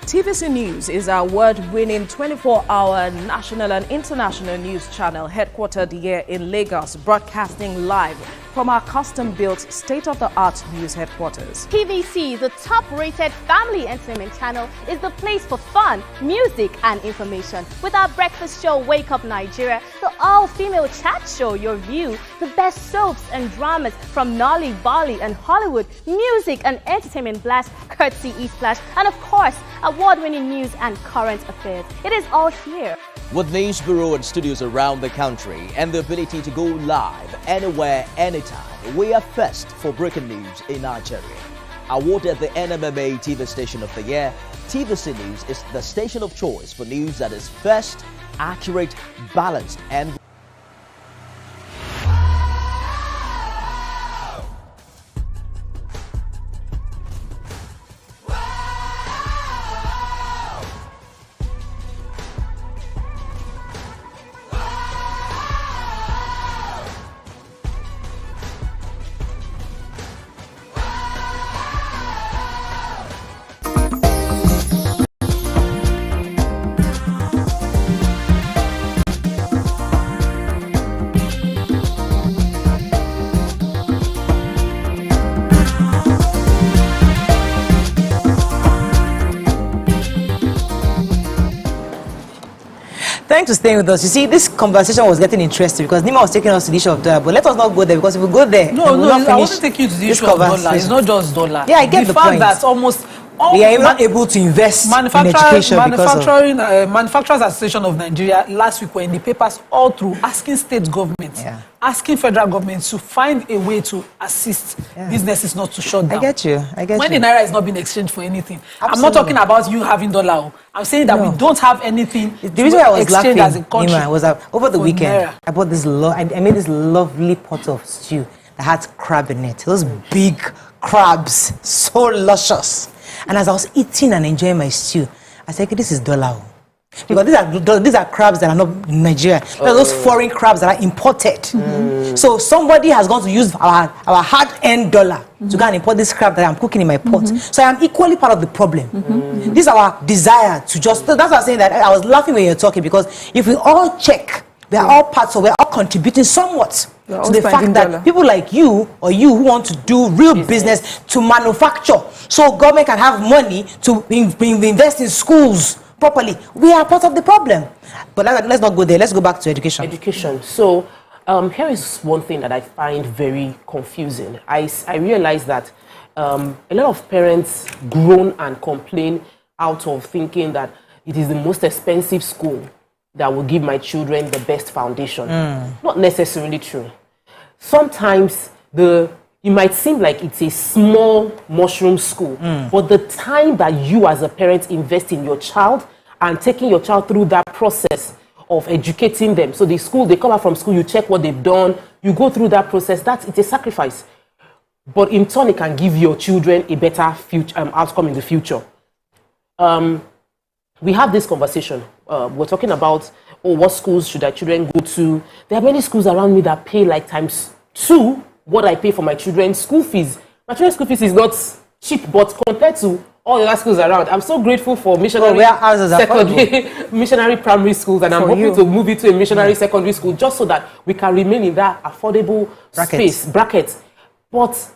TVC News is our award-winning 24-hour national and international news channel headquartered here in Lagos, broadcasting live from our custom-built state-of-the-art news headquarters. TVC, the top-rated family entertainment channel, is the place for fun, music and information. With our breakfast show, Wake Up Nigeria, the all-female chat show, Your View, the best soaps and dramas from Nolly, Bali and Hollywood, music and entertainment blast, courtesy E-Splash, and of course, award-winning news and current affairs. It is all here. With news bureau and studios around the country and the ability to go live anywhere, anytime, we are first for breaking news in Nigeria. Awarded the NMMA TV Station of the Year, TVC News is the station of choice for news that is first, accurate, balanced and Thanks for staying with us. You see, this conversation was getting interesting because Nima was taking us to the issue of dollar, but let us not go there because if we go there, no, I want to take you to the issue of dollar. It's not just dollar. Yeah, I get the point. That almost we are not able to invest in education Manufacturers Association of Nigeria last week were in the papers all through asking state governments, asking federal governments to find a way to assist businesses not to shut down. I get you. When the naira is not being exchanged for anything. Absolutely. I'm not talking about you having dollar. I'm saying that we don't have anything. The reason why I was laughing as a country was that over the weekend I bought this. I made this lovely pot of stew that had crab in it. Those big crabs, so luscious. And as I was eating and enjoying my stew, I said, okay, this is dollar. Because these are crabs that are not in Nigeria. These are those foreign crabs that are imported. So somebody has gone to use our hard-earned dollar to go and import this crab that I'm cooking in my pot. So I am equally part of the problem. This is our desire to just... That's why I'm saying that I was laughing when you were talking, because if we all check, we are all parts of, we're all contributing somewhat to the fact that people like you or you who want to do real business to manufacture so government can have money to invest in schools properly. We are part of the problem. But let's not go there. Let's go back to education. Education. So here is one thing that I find very confusing. I realize that a lot of parents groan and complain out of thinking that it is the most expensive school that will give my children the best foundation. Not necessarily true. Sometimes it might seem like it's a small mushroom school, but the time that you as a parent invest in your child and taking your child through that process of educating them. So the school, they come out from school, you check what they've done, you go through that process, it's a sacrifice. But in turn, it can give your children a better future, outcome in the future. We have this conversation. We're talking about, what schools should our children go to? There are many schools around me that pay like ×2 what I pay for my children's school fees. My children's school fees is not cheap, but compared to all the other schools around, I'm so grateful for missionary missionary primary schools, and I'm hoping to move it to a missionary secondary school just so that we can remain in that affordable bracket. But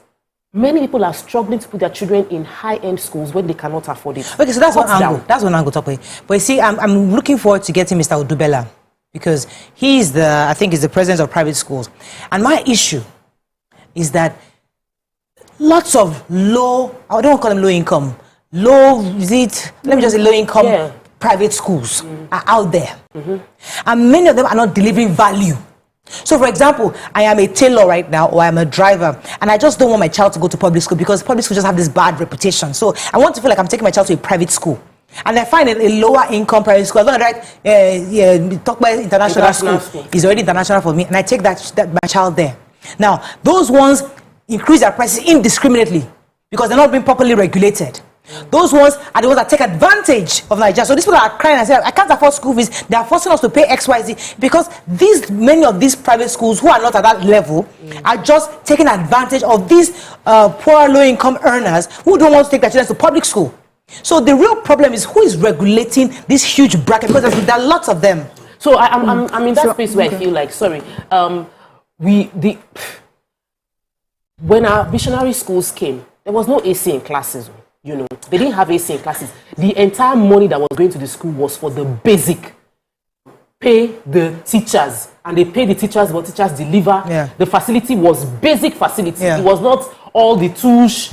many people are struggling to put their children in high-end schools when they cannot afford it. Okay, so that's one angle. That's one angle, Tope. But you see, I'm looking forward to getting Mr. Odubela, because he's I think he's the president of private schools. And my issue is that lots of low, I don't call them low income, let me just say low income private schools are out there. And many of them are not delivering value. So, for example, I am a tailor right now, or I'm a driver, and I just don't want my child to go to public school because public schools just have this bad reputation. So I want to feel like I'm taking my child to a private school. And I find a lower income private school. I don't talk about international school. It's already international for me, and I take my child there. Now, those ones increase their prices indiscriminately because they're not being properly regulated. Those ones are the ones that take advantage of Nigeria. So these people are crying and saying, I can't afford school fees. They are forcing us to pay XYZ because many of these private schools who are not at that level are just taking advantage of these poor low-income earners who don't want to take their children to public school. So the real problem is who is regulating this huge bracket, because there are lots of them. So I'm in that space where I feel like, when our missionary schools came, there was no AC in classes. You know, they didn't have AC in classes. The entire money that was going to the school was for the basic. Pay the teachers, and they pay the teachers what teachers deliver. Yeah. The facility was basic facility. Yeah. It was not all the touche,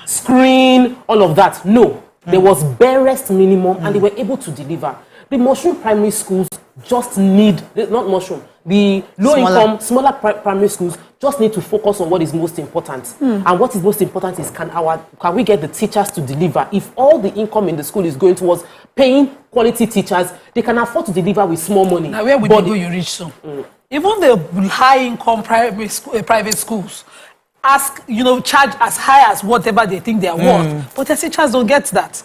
screen, all of that. No, there was barest minimum, and they were able to deliver. The mushroom primary schools just need, not mushroom, the low-income, smaller primary schools just need to focus on what is most important. And what is most important is can we get the teachers to deliver? If all the income in the school is going towards paying quality teachers, they can afford to deliver with small money. Now, where would you reach soon? Even the high-income private schools charge as high as whatever they think they are worth. But the teachers don't get that.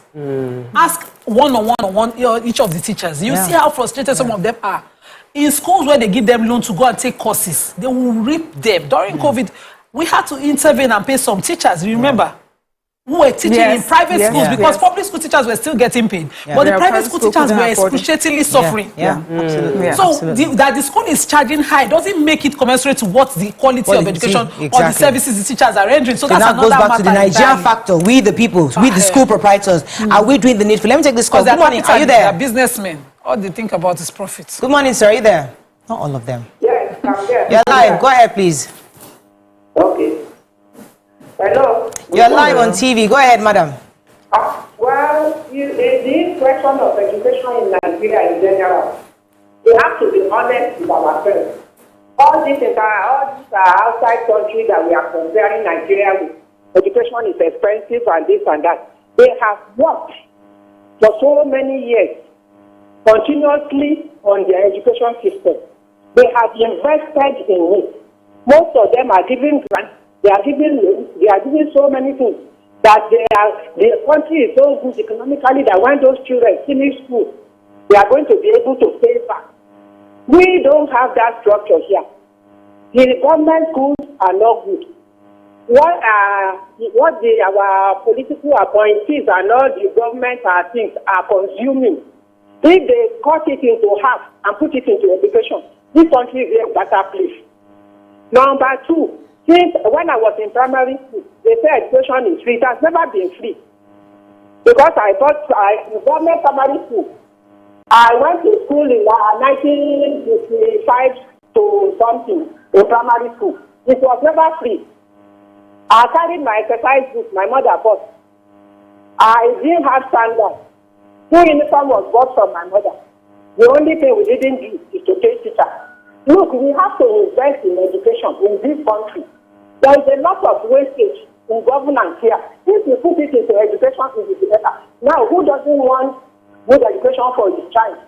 Ask one-on-one each of the teachers. You see how frustrated some of them are. In schools where they give them loan to go and take courses, they will rip them. During COVID, we had to intervene and pay some teachers, remember? Who were teaching in private schools because public school teachers were still getting paid. But the private school teachers were excruciatingly suffering. Absolutely. So that the school is charging high doesn't make it commensurate to what the quality of education or the services the teachers are rendering. So that's another goes back to the Nigerian factor. We the people, we the school proprietors, are we doing the needful? Let me take this call. Good morning, are you there? They're businessmen. All they think about is profits. Good morning, sir. Are you there? Not all of them. Yes, I'm there. You're live. Go ahead, please. Okay. Hello. You're live on TV. Go ahead, madam. Well, the question of education in Nigeria in general, we have to be honest with ourselves. All these outside countries that we are comparing Nigeria with, education is expensive and this and that. They have worked for so many years continuously on their education system. They have invested in it. Most of them are giving grants, they are giving loans, they are giving so many things that the country is so good economically that when those children finish school, they are going to be able to pay back. We don't have that structure here. The government schools are not good. What our political appointees and all the government things are consuming, if they cut it into half and put it into education, this country is a better place. Number two, since when I was in primary school, they say education is free. It has never been free. Because I thought in government primary school, I went to school in 1955 to something in primary school. It was never free. I carried my exercise book, my mother bought. I didn't have standards. Full uniform was bought from my mother. The only thing we didn't do is to pay teachers. Look, we have to invest in education in this country. There is a lot of wastage in governance here. If you put it into education, it will be better. Now, who doesn't want good education for his child?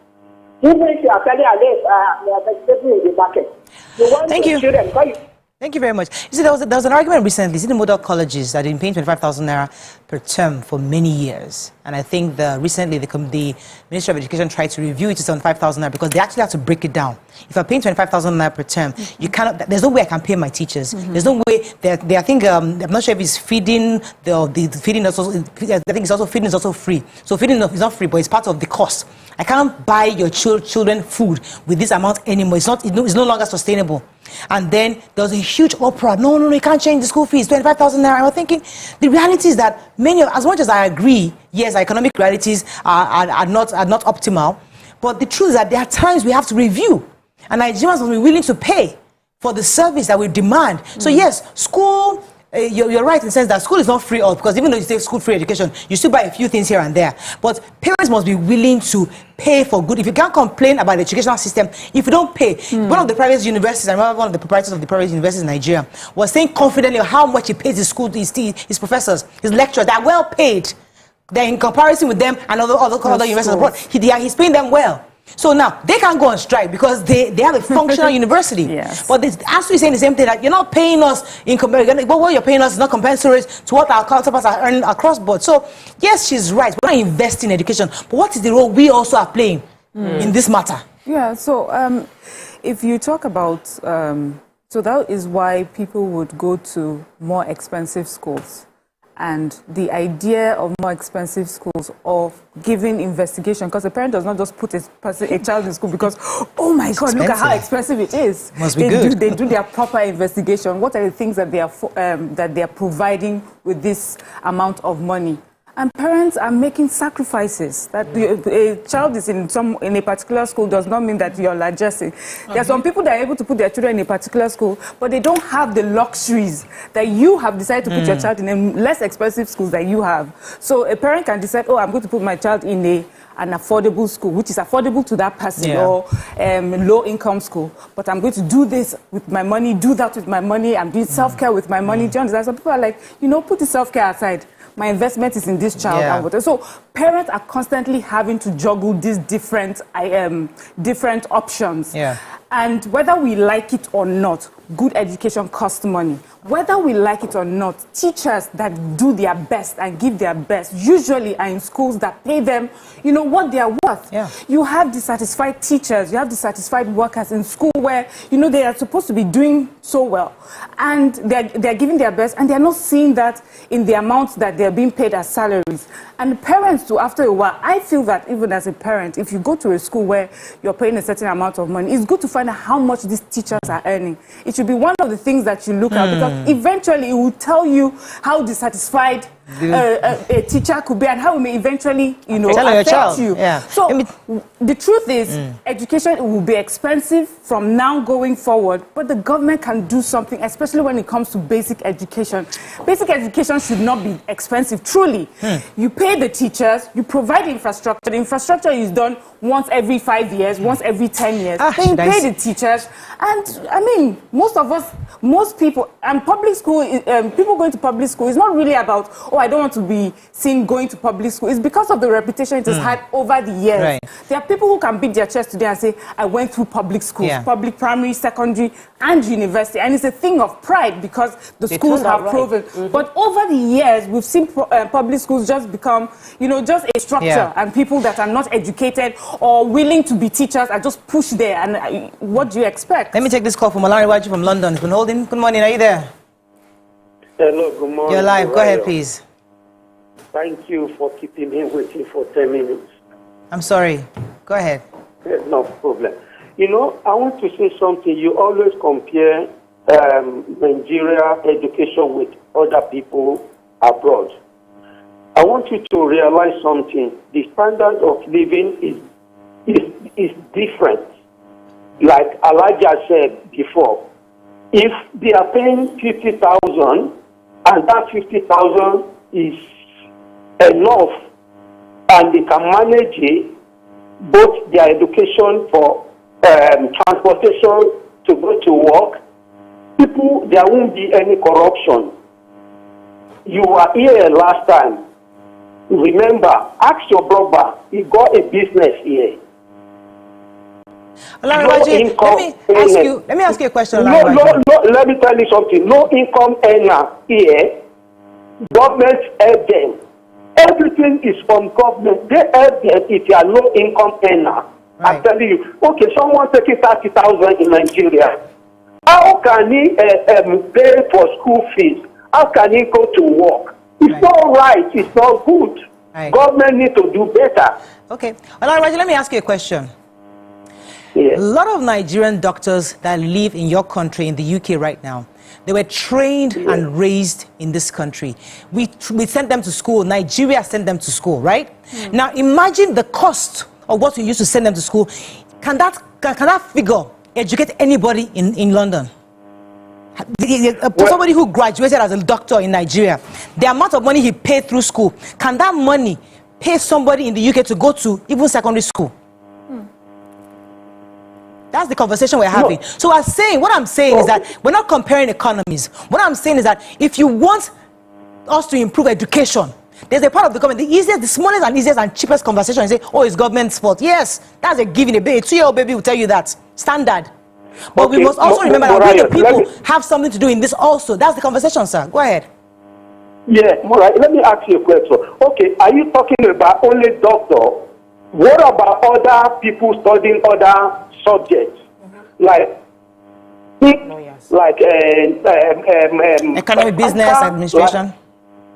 Even if you are telling a vegetable in the market, you want children. Thank you very much. You see, there was an argument recently in the model colleges that have been paying 25,000 naira per term for many years. And I think recently the Ministry of Education tried to review it to 75,000 naira because they actually have to break it down. If I'm paying 25,000 naira per term, you cannot. There's no way I can pay my teachers. There's no way. I think I'm not sure if it's feeding. The feeding also. I think it's also feeding is also free. So feeding is not free, but it's part of the cost. I can't buy your children food with this amount anymore. It's no longer sustainable. And then there was a huge uproar. No, you can't change the school fees. 25,000 naira. I was thinking the reality is that as much as I agree, yes, our economic realities are not optimal. But the truth is that there are times we have to review, and Nigerians will be willing to pay for the service that we demand. So yes, school. You're right in the sense that school is not free, because even though you say school free education, you still buy a few things here and there. But parents must be willing to pay for good. If you can't complain about the educational system, if you don't pay, one of the private universities, I remember one of the proprietors of the private universities in Nigeria was saying confidently how much he pays his school, his professors, his lecturers. They're well paid. They're in comparison with them and other universities abroad. He's paying them well. So now they can't go on strike because they have a functional university. Yes. But it's actually saying the same thing, that you're not paying us in comparison. But what you're paying us is not commensurate to what our counterparts are earning across board. So yes, she's right. We're not investing in education. But what is the role we also are playing in this matter? Yeah. So if you talk about, so that is why people would go to more expensive schools. and the idea of more expensive schools or giving investigation, because a parent does not just put a child in school because, oh my God, look at how expensive it is. Must be good. They do their proper investigation. What are the things that they are providing with this amount of money? And parents are making sacrifices. That a child is in a particular school does not mean that you're largesse. There are some people that are able to put their children in a particular school, but they don't have the luxuries that you have decided to put your child in less expensive schools that you have. So a parent can decide, oh, I'm going to put my child in an affordable school, which is affordable to that person, or low-income school. But I'm going to do this with my money, do that with my money. I'm doing self-care with my money. Do you understand? Some people are like, put the self-care aside. My investment is in this child. And whatever. So parents are constantly having to juggle these different options. Yeah. And whether we like it or not, good education costs money. Whether we like it or not, teachers that do their best and give their best usually are in schools that pay them, what they are worth. Yeah. You have dissatisfied teachers, you have dissatisfied workers in school where, they are supposed to be doing so well. And they're giving their best and they're not seeing that in the amount that they're being paid as salaries. And the parents too, after a while, I feel that even as a parent, if you go to a school where you're paying a certain amount of money, it's good to find out how much these teachers are earning. It should be one of the things that you look at, because eventually it will tell you how dissatisfied a teacher could be and how it may eventually, affect you. Yeah. So the truth is, education will be expensive from now going forward, but the government can do something, especially when it comes to basic education. Basic education should not be expensive, truly. You pay the teachers, you provide infrastructure. The infrastructure is done once every 5 years, once every 10 years. Then you pay the teachers. And most people, and public school, people going to public school is not really about, I don't want to be seen going to public school. It's because of the reputation it has had over the years. Right. There are people who can beat their chest today and say, I went through public schools, public primary, secondary, and university. And it's a thing of pride because the schools have proven. But over the years, we've seen public schools just become, just a structure. And people that are not educated or willing to be teachers are just pushed there. And what do you expect? Let me take this call from Olariwaju from London. It's been holding. Good morning. Are you there? Hello, good morning. You're live. Go ahead, please. Thank you for keeping me waiting for 10 minutes. I'm sorry. Go ahead. No problem. I want to say something. You always compare Nigeria education with other people abroad. I want you to realize something. The standard of living is different. Like Elijah said before, if they are paying 50,000 and that 50,000 is enough and they can manage it, both their education for transportation to go to work, there won't be any corruption. You were here last time. Remember, ask your brother, he got a business here. Let me ask you a question. Let me tell you something. No income earner here, government help them. Everything is from government. They help them if you are low income earner. I'm telling you. Okay, someone taking 30,000 in Nigeria. How can he pay for school fees? How can he go to work? It's not right. It's not good. Government need to do better. Okay. Well, let me ask you a question. Yes. A lot of Nigerian doctors that live in your country, in the UK right now, they were trained and raised in this country. We sent them to school. Nigeria sent them to school, right? Now, imagine the cost of what we used to send them to school. Can that figure educate anybody in London? Somebody who graduated as a doctor in Nigeria, the amount of money he paid through school, can that money pay somebody in the UK to go to even secondary school? That's the conversation we're having. So what I'm saying is that we're not comparing economies. What I'm saying is that if you want us to improve education, there's a part of the government, the smallest and easiest and cheapest conversation is say, it's government's fault. Yes, that's a given. A 2-year-old baby will tell you that. Standard. But we must also remember that we the people have something to do in this also. That's the conversation, sir. Go ahead. Yeah, Morai, let me ask you a question. Okay, are you talking about only doctor? What about other people studying other subjects? Like economic, business, administration?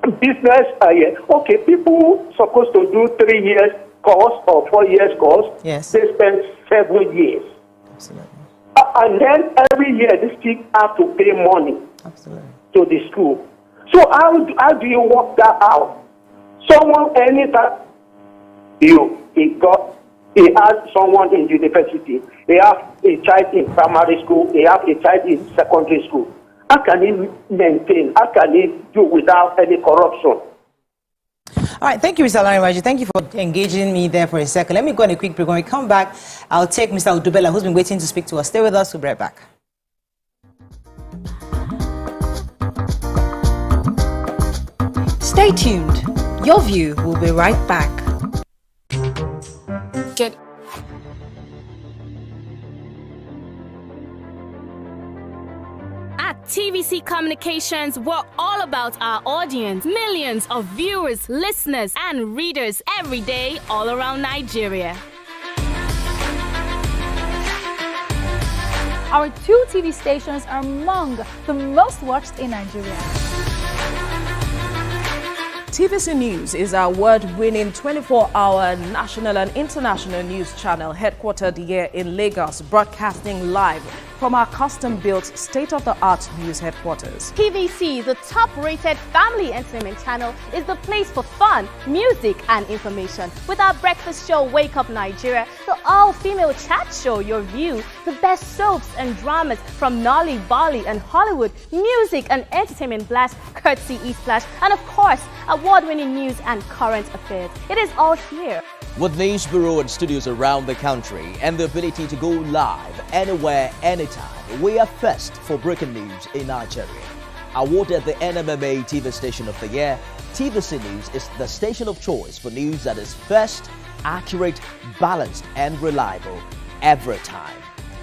business. Okay, people supposed to do 3 years course or 4 years course. Yes. They spend 7 years. Absolutely. And then every year these people have to pay money. Absolutely. To the school. So how do you work that out? Someone anytime he has someone in university, he has a child in primary school, he has a child in secondary school. How can he maintain? How can he do without any corruption? All right, thank you, Mr. Olaniwaju. Thank you for engaging me there for a second. Let me go on a quick break. When we come back, I'll take Mr. Udubela, who's been waiting to speak to us. Stay with us. We'll be right back. Stay tuned. Your View will be right back. At TVC Communications, we're all about our audience. Millions of viewers, listeners, and readers every day all around Nigeria. Our 2 TV stations are among the most watched in Nigeria. TVC News is our award-winning 24-hour national and international news channel headquartered here in Lagos, broadcasting live from our custom-built state-of-the-art news headquarters. TVC, the top-rated family entertainment channel, is the place for fun, music, and information. With our breakfast show, Wake Up Nigeria, the all-female chat show, Your View, the best soaps and dramas from Nolly, Bali, and Hollywood, music and entertainment blast, courtesy E-Splash, and of course, award-winning news and current affairs. It is all here. With news bureau and studios around the country and the ability to go live anywhere, anytime, we are first for breaking news in Nigeria. Awarded the NMMA TV Station of the Year, TVC News is the station of choice for news that is first, accurate, balanced, and reliable every time.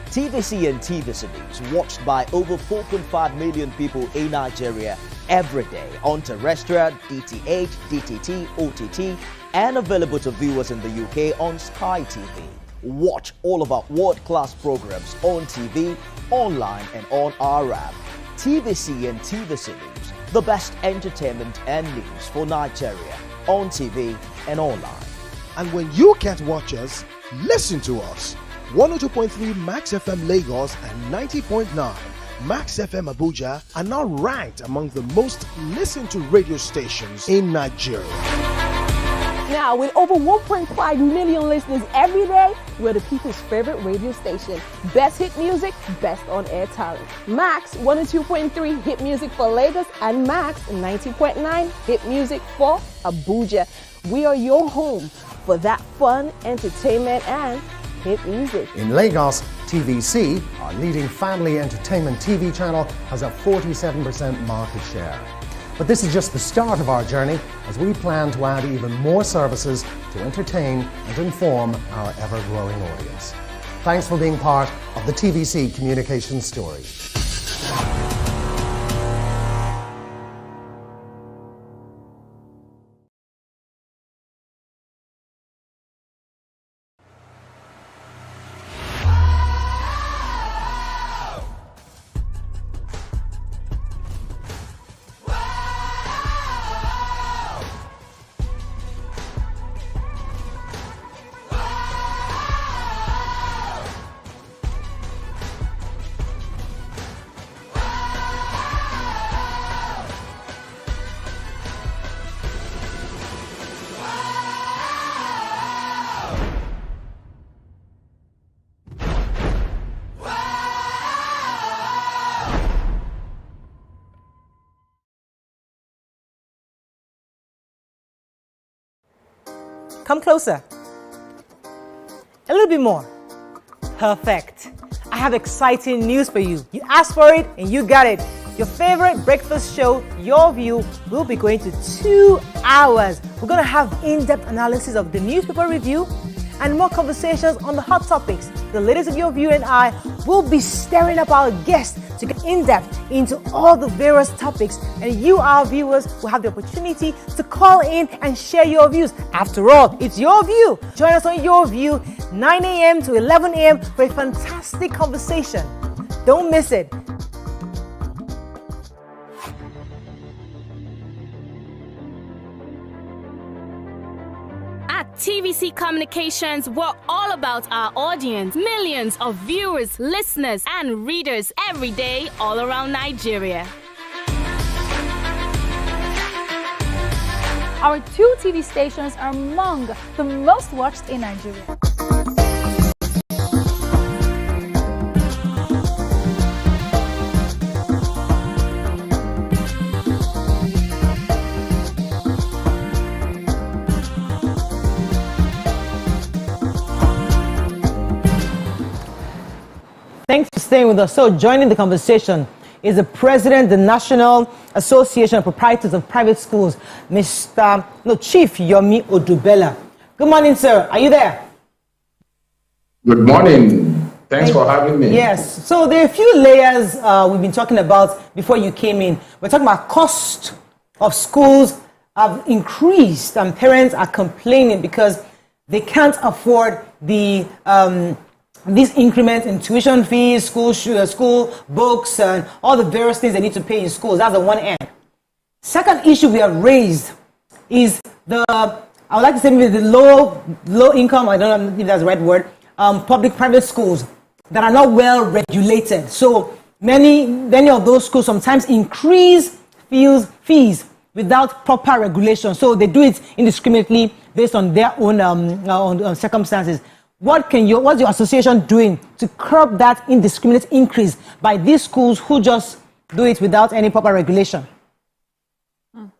TVC and TVC News watched by over 4.5 million people in Nigeria every day on terrestrial, DTH, DTT, OTT, and available to viewers in the UK on Sky TV. Watch all of our world-class programs on TV, online, and on our app. TVC and TVC News, the best entertainment and news for Nigeria on TV and online. And when you can't watch us, listen to us. 102.3 Max FM Lagos and 90.9 Max FM Abuja are now ranked among the most listened to radio stations in Nigeria. Now, with over 1.5 million listeners every day, we're the people's favorite radio station. Best hit music, best on-air talent. Max 102.3 hit music for Lagos and Max 90.9 hit music for Abuja. We are your home for that fun, entertainment, and hit music. In Lagos, TVC, our leading family entertainment TV channel, has a 47% market share. But this is just the start of our journey as we plan to add even more services to entertain and inform our ever-growing audience. Thanks for being part of the TVC communication story. Come closer. A little bit more. Perfect. I have exciting news for you. You asked for it and you got it. Your favorite breakfast show, Your View, will be going to 2 hours. We're going to have in-depth analysis of the newspaper review and more conversations on the hot topics. The ladies of Your View and I will be stirring up our guests to get in-depth into all the various topics, and you, our viewers, will have the opportunity to call in and share your views. After all, it's Your View. Join us on Your View, 9 a.m. to 11 a.m. for a fantastic conversation. Don't miss it. TVC Communications, we're all about our audience. Millions of viewers, listeners, and readers every day all around Nigeria. Our 2 TV stations are among the most watched in Nigeria. Thanks for staying with us. So joining the conversation is the president of the National Association of Proprietors of Private Schools, Chief Yomi Odubela. Good morning, sir. Are you there? Good morning. Thanks for having me. Yes. So there are a few layers we've been talking about before you came in. We're talking about cost of schools have increased and parents are complaining because they can't afford the these increments in tuition fees, school books, and all the various things they need to pay in schools. That's the one end. Second issue we have raised is I would like to say maybe the low income, I don't know if that's the right word, public-private schools that are not well regulated. So many of those schools sometimes increase fees without proper regulation. So they do it indiscriminately based on their own circumstances. What's your association doing to curb that indiscriminate increase by these schools who just do it without any proper regulation? All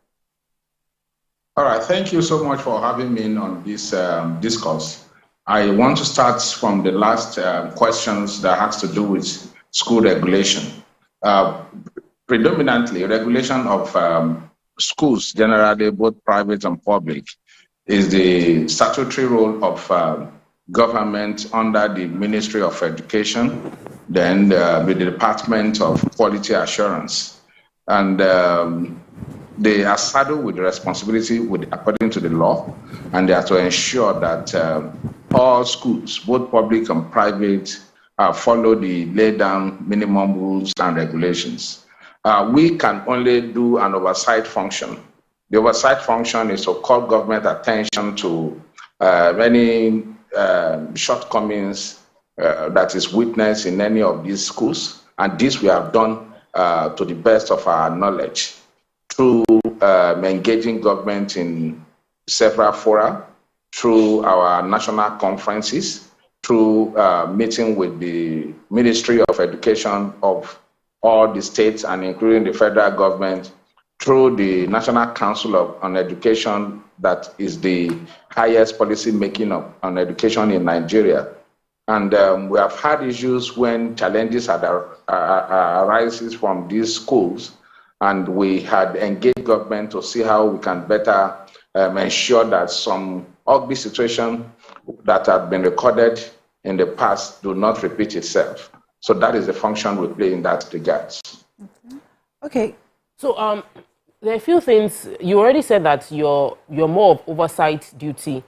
right, thank you so much for having me on this discourse. I want to start from the last questions that has to do with school regulation. Predominantly, regulation of schools, generally both private and public, is the statutory role of government under the Ministry of Education, then with the Department of Quality Assurance. And they are saddled with the responsibility according to the law, and they are to ensure that all schools, both public and private, follow the laid down minimum rules and regulations. We can only do an oversight function. The oversight function is to call government attention to any shortcomings that is witnessed in any of these schools, and this we have done to the best of our knowledge through engaging government in several fora, through our national conferences, through meeting with the Ministry of Education of all the states and including the federal government, through the National Council on Education, that is the highest policy making on education in Nigeria. And we have had issues when challenges arises from these schools, and we had engaged government to see how we can better ensure that some ugly situations that have been recorded in the past do not repeat itself. So that is the function we play in that regards. Okay. So there are a few things. You already said that you're more of oversight duty.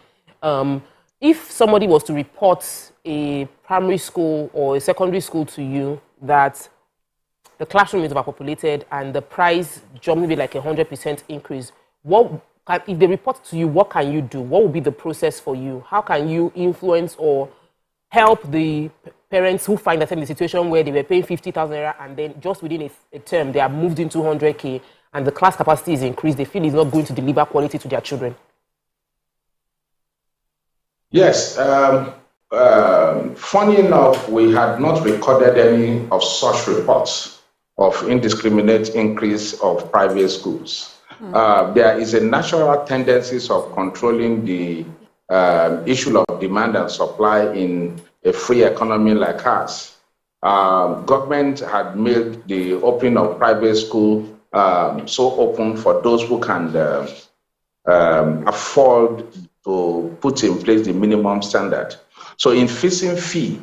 If somebody was to report a primary school or a secondary school to you that the classroom is overpopulated and the price jumped maybe like 100% increase, if they report to you, what can you do? What will be the process for you? How can you influence or help the parents who find themselves in a situation where they were paying 50,000 naira and then just within a term they are moved into 100K and the class capacity is increased, they feel it's not going to deliver quality to their children? Yes. Funny enough, we had not recorded any of such reports of indiscriminate increase of private schools. There is a natural tendency of controlling the issue of demand and supply in a free economy like ours. Government had made the opening of private school so open for those who can afford to put in place the minimum standard. So in fixing fee,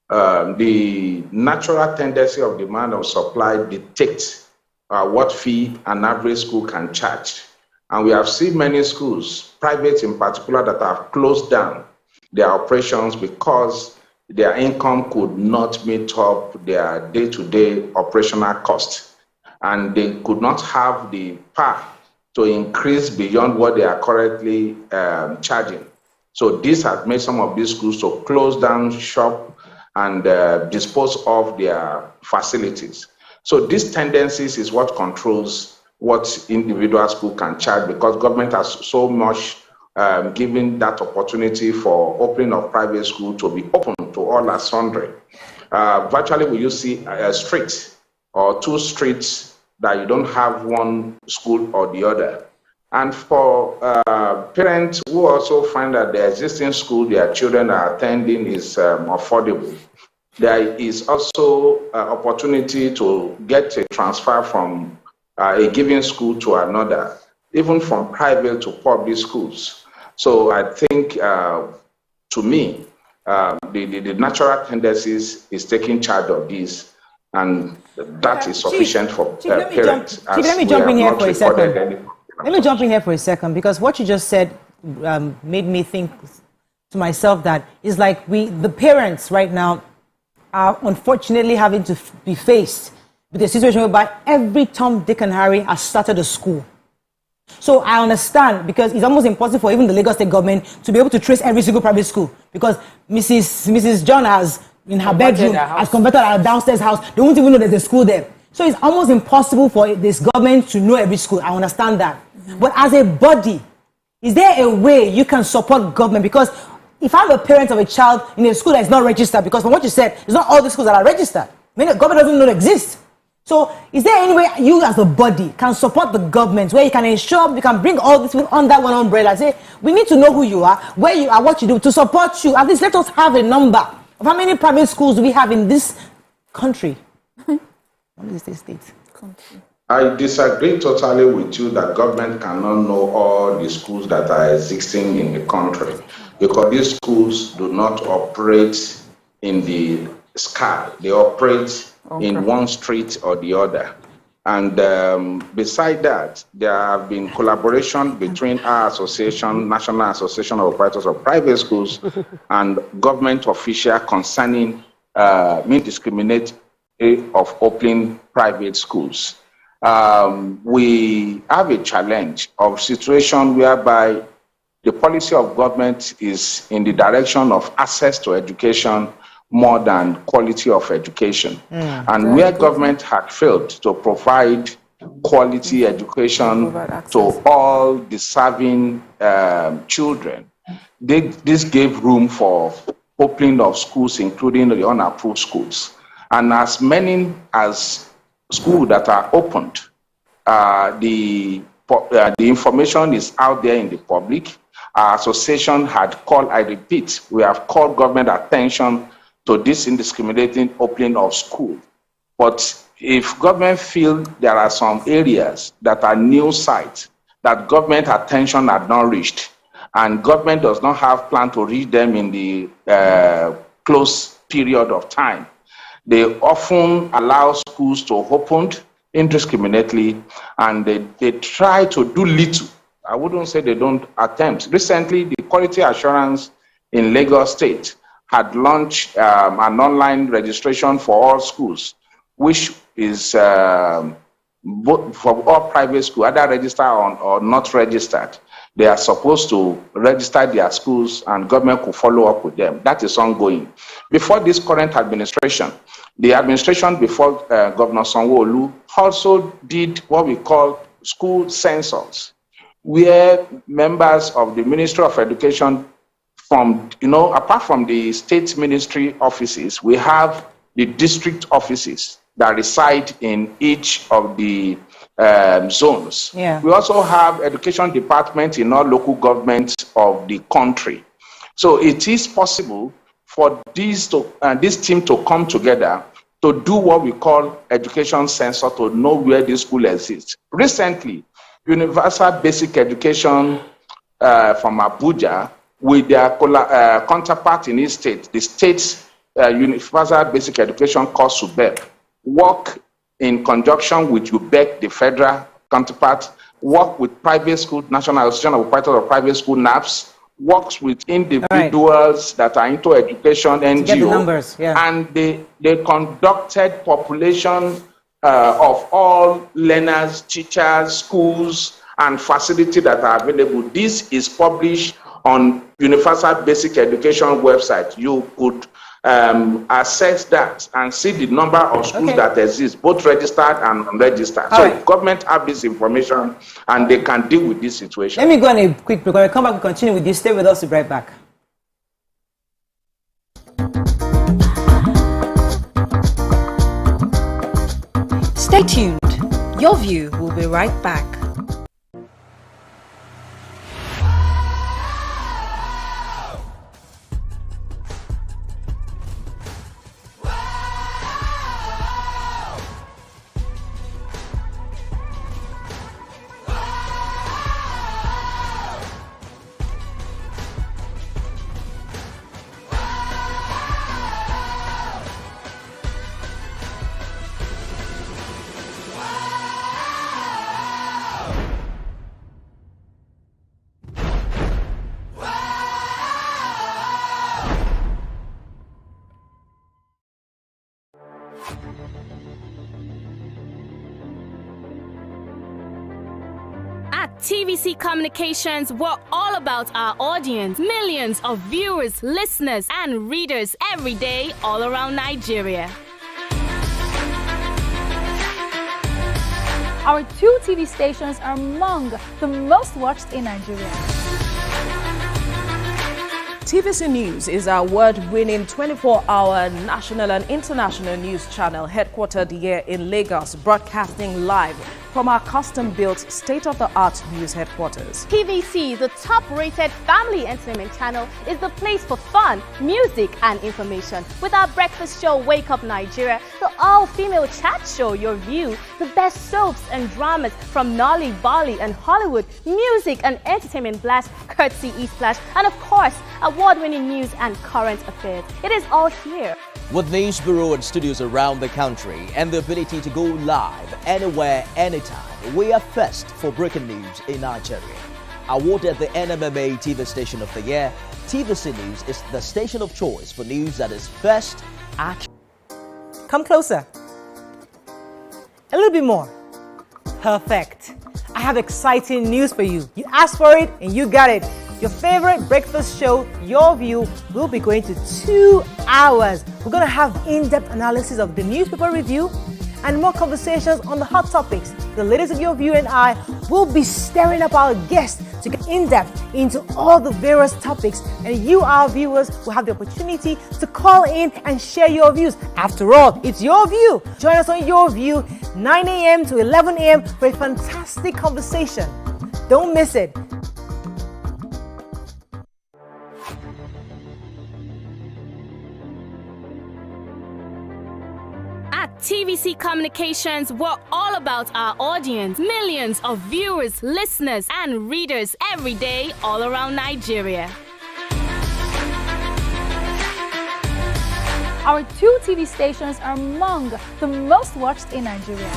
the natural tendency of demand and supply dictates what fee an average school can charge. And we have seen many schools, private in particular, that have closed down their operations because their income could not meet up their day-to-day operational costs. And they could not have the power to increase beyond what they are currently charging. So this has made some of these schools to close down shop and dispose of their facilities. So these tendencies is what controls what individual school can charge, because government has so much given that opportunity for opening of private school to be open to all as sundry. Virtually, will you see a street or two streets that you don't have one school or the other? And for parents who also find that the existing school their children are attending is affordable, there is also opportunity to get a transfer from a given school to another, even from private to public schools. So I think, to me, the natural tendencies is taking charge of this, and that is sufficient for parents. Let me jump in here for a second. Let me jump in here for a second, because what you just said made me think to myself that it's like the parents right now are unfortunately having to be faced with a situation whereby every Tom, Dick, and Harry has started a school. So I understand, because it's almost impossible for even the Lagos State government to be able to trace every single private school, because Mrs. John has, in her bedroom, has converted her downstairs house. They won't even know there's a school there. So it's almost impossible for this government to know every school. I understand that. But as a body, is there a way you can support government? Because if I'm a parent of a child in a school that is not registered, because from what you said, it's not all the schools that are registered. I mean, the government doesn't know they exist. So is there any way you as a body can support the government, where you can ensure you can bring all this under one umbrella and say, we need to know who you are, where you are, what you do, to support you? At least let us have a number of how many private schools do we have in this country. What is this state? I disagree totally with you that government cannot know all the schools that are existing in the country, because these schools do not operate in the sky. They operate in one street or the other. And beside that, there have been collaboration between our association, National Association of Proprietors of Private Schools, and government officials concerning indiscriminate of opening private schools. We have a challenge of situation whereby the policy of government is in the direction of access to education more than quality of education. And where government had failed to provide quality education to all deserving children, this gave room for opening of schools, including the unapproved schools. And as many as schools that are opened, the information is out there in the public. Our association had called, I repeat, we have called government attention to this indiscriminating opening of school. But if government feel there are some areas that are new sites that government attention had not reached, and government does not have plan to reach them in the close period of time, they often allow schools to open indiscriminately, and they try to do little. I wouldn't say they don't attempt. Recently, the Quality Assurance in Lagos State had launched an online registration for all schools, which is both for all private schools, either registered or not registered. They are supposed to register their schools, and government could follow up with them. That is ongoing. Before this current administration, the administration before Governor Sanwo-Olu also did what we call school census, where members of the Ministry of Education from, apart from the state ministry offices, we have the district offices that reside in each of the zones. Yeah. We also have education departments in all local governments of the country. So it is possible for this team to come together to do what we call education census, to know where this school exists. Recently, Universal Basic Education from Abuja, with their counterpart in each state, the state's Universal Basic Education course, SUBEB, work in conjunction with UBEC, the federal counterpart, work with private school, National Association of Proprietors of Private School, NAPS, works with individuals that are into education, NGO, and they conducted population of all learners, teachers, schools, and facilities that are available. This is published on Universal Basic Education website, you could assess that and see the number of schools that exist, both registered and unregistered. So government have this information and they can deal with this situation. Let me go on a quick break. When we come back, we continue with this. Stay with us. We'll be right back. Stay tuned. Your View will be right back. At TVC Communications, we're all about our audience. Millions of viewers, listeners, and readers every day all around Nigeria. Our 2 TV stations are among the most watched in Nigeria. TVC News is our award-winning 24-hour national and international news channel headquartered here in Lagos, broadcasting live from our custom-built state-of-the-art news headquarters. TVC, the top-rated family entertainment channel, is the place for fun, music, and information. With our breakfast show, Wake Up Nigeria, the all-female chat show, Your View, the best soaps and dramas from Nolly, Bali, and Hollywood, music and entertainment blast, courtesy Eastplash, and of course, award-winning news and current affairs. It is all here. With news bureau and studios around the country and the ability to go live anywhere, anytime, we are first for breaking news in Nigeria. Awarded the NMMA TV Station of the Year, TVC News is the station of choice for news that is first, accurate. Come closer. A little bit more. Perfect. I have exciting news for you. You asked for it and you got it. Your favorite breakfast show, Your View, will be going to 2 hours. We're going to have in-depth analysis of the newspaper review and more conversations on the hot topics. The ladies of Your View and I will be stirring up our guests to get in-depth into all the various topics, and you, our viewers, will have the opportunity to call in and share your views. After all, it's Your View. Join us on Your View, 9 a.m. to 11 a.m. for a fantastic conversation. Don't miss it. At TVC Communications, we're all about our audience. Millions of viewers, listeners, and readers every day all around Nigeria. Our 2 TV stations are among the most watched in Nigeria.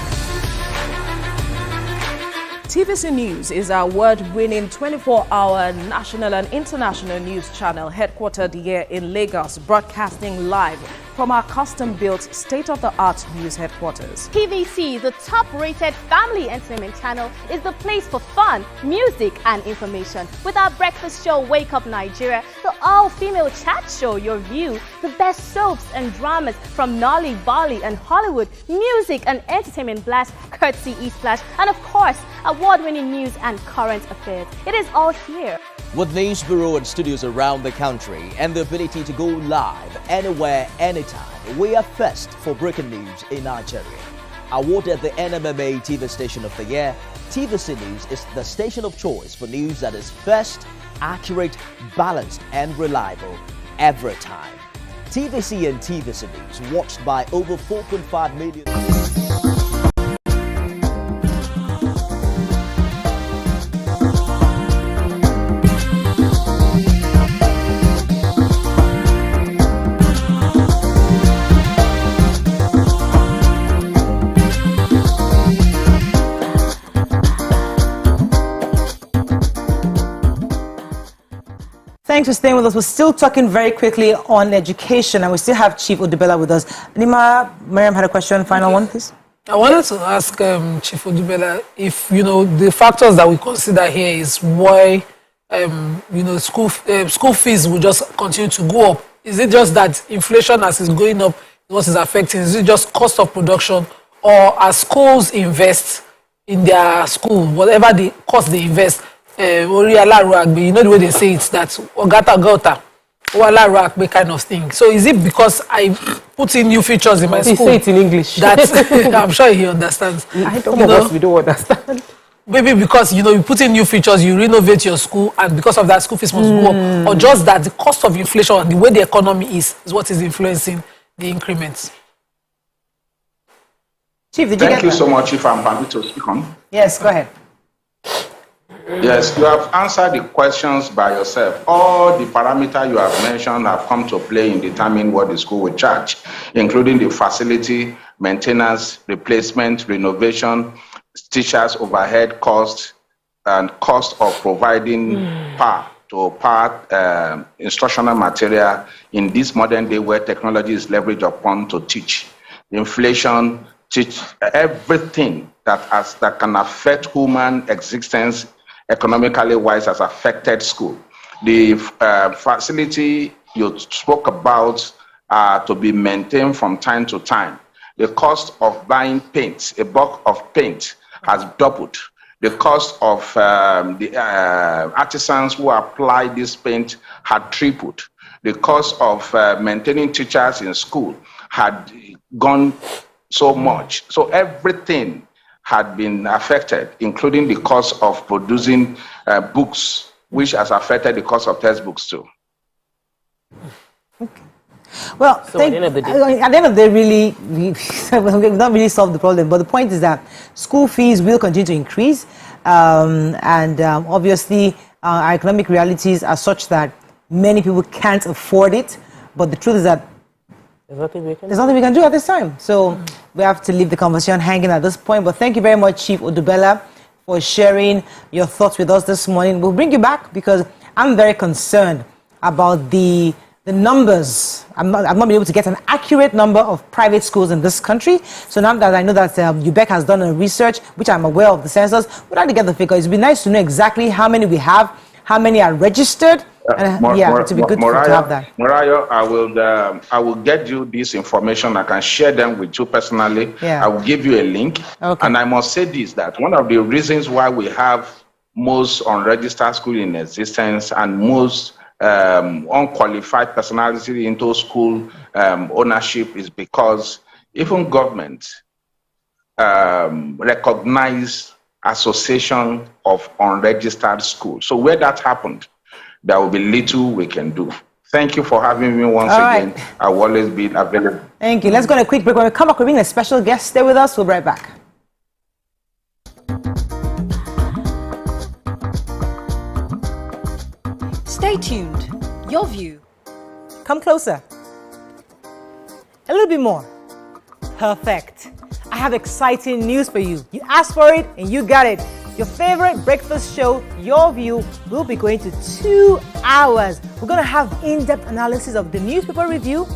TVC News is our award-winning 24-hour national and international news channel headquartered here in Lagos, broadcasting live from our custom-built state-of-the-art news headquarters. TVC, the top-rated family entertainment channel, is the place for fun, music, and information. With our breakfast show, Wake Up Nigeria, the all-female chat show, Your View, the best soaps and dramas from Nolly, Bali, and Hollywood, music and entertainment blast, courtesy Eastplash, and of course, award-winning news and current affairs. It is all here. With news bureau and studios around the country and the ability to go live anywhere, anytime, we are first for breaking news in Nigeria. Awarded the NMMA TV Station of the Year, TVC News is the station of choice for news that is first, accurate, balanced, and reliable every time. TVC and TVC News, watched by over 4.5 million. Thanks for staying with us. We're still talking very quickly on education, and we still have Chief Odubela with us. Nima, Miriam had a question. Final one, please. I wanted to ask Chief Odubela if, the factors that we consider here is why school fees will just continue to go up? Is it just that inflation as is going up, what is affecting? Is it just cost of production, or as schools invest in their school, whatever the cost they invest, you know the way they say it, that's gata kind of thing. So is it because I put in new features in my school? Say it in English. That I'm sure he understands. I don't know. We don't understand. Maybe because you put in new features, you renovate your school, and because of that, school fees must go up, or just that the cost of inflation and the way the economy is what is influencing the increments. Chief, did you Thank you so much, if I'm permitted to speak on. Yes, go ahead. Yes, you have answered the questions by yourself. All the parameters you have mentioned have come to play in determining what the school will charge, including the facility, maintenance, replacement, renovation, teachers' overhead costs, and cost of providing power instructional material in this modern day where technology is leveraged upon to teach. Inflation, teach everything that can affect human existence economically wise has affected school. The facility you spoke about to be maintained from time to time. The cost of buying paint, a bulk of paint, has doubled. The cost of the artisans who apply this paint had tripled. The cost of maintaining teachers in school had gone so much. So everything had been affected, including the cost of producing books, which has affected the cost of textbooks too. Okay. Well, so at the end of the day, really, we've not really solved the problem. But the point is that school fees will continue to increase, and obviously, our economic realities are such that many people can't afford it. But the truth is that there's nothing we can do at this time. So we have to leave the conversation hanging at this point. But thank you very much, Chief Odubela, for sharing your thoughts with us this morning. We'll bring you back because I'm very concerned about the numbers. I'm not being able to get an accurate number of private schools in this country. So now that I know that UBEC has done a research, which I'm aware of the census, we'd like to get the figure. It'd be nice to know exactly how many we have, how many are registered. To be good to have that. Mariah, I will get you this information. I can share them with you personally. Yeah. I will give you a link. Okay. And I must say this, that one of the reasons why we have most unregistered schools in existence and most unqualified personality into school ownership is because even government recognize association of unregistered schools. So where that happened, there will be little we can do. Thank you for having me once again. Right. I will always be available. Thank you. Let's go on a quick break. When we come back, we're bringing a special guest. Stay with us. We'll be right back. Stay tuned. Your view. Come closer. A little bit more. Perfect. I have exciting news for you. You asked for it and you got it. Your favorite breakfast show, Your View, will be going to 2 hours. We're going to have in-depth analysis of the newspaper review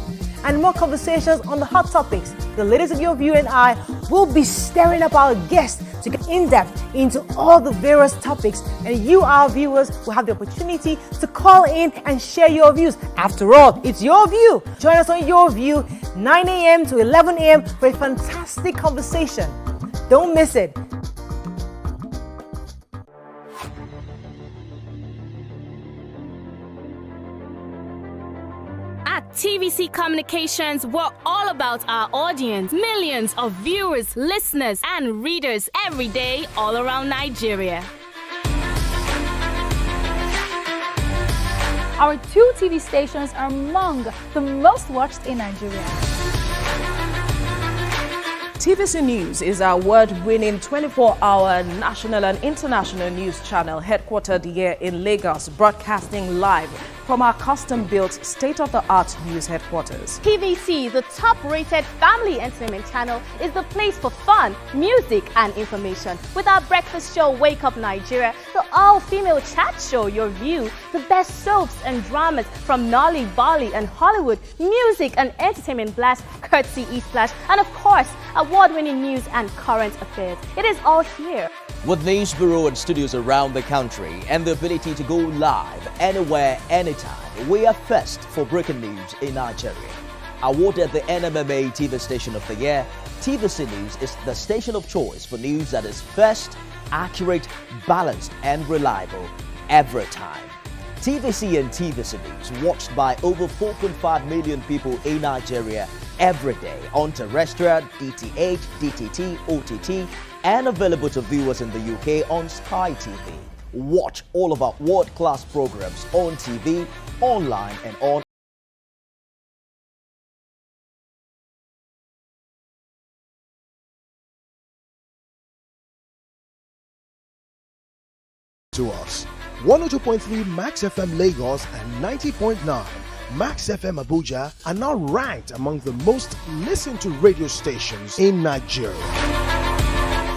and more conversations on the hot topics. The ladies of Your View and I will be stirring up our guests to get in-depth into all the various topics, and you, our viewers, will have the opportunity to call in and share your views. After all, it's Your View. Join us on Your View, 9 a.m. to 11 a.m. for a fantastic conversation. Don't miss it. At TVC Communications, we're all about our audience. Millions of viewers, listeners, and readers every day all around Nigeria. Our 2 TV stations are among the most watched in Nigeria. TVC News is our award-winning 24-hour national and international news channel headquartered here in Lagos, broadcasting live from our custom-built state-of-the-art news headquarters. TVC, the top-rated family entertainment channel, is the place for fun, music, and information. With our breakfast show, Wake Up Nigeria, the all-female chat show, Your View, the best soaps and dramas from Nolly, Bolly, and Hollywood, music and entertainment blast, courtesy East Flash, and of course, award-winning news and current affairs. It is all here. With news bureau and studios around the country and the ability to go live anywhere, anytime, we are first for breaking news in Nigeria. Awarded the NMMA TV Station of the Year, TVC News is the station of choice for news that is first, accurate, balanced and reliable every time. TVC and TVC News watched by over 4.5 million people in Nigeria every day on terrestrial, DTH, DTT, OTT, and available to viewers in the UK on Sky TV. Watch all of our world-class programs on TV, online and on to us. 102.3 Max FM Lagos and 90.9 Max FM Abuja are now ranked among the most listened to radio stations in Nigeria.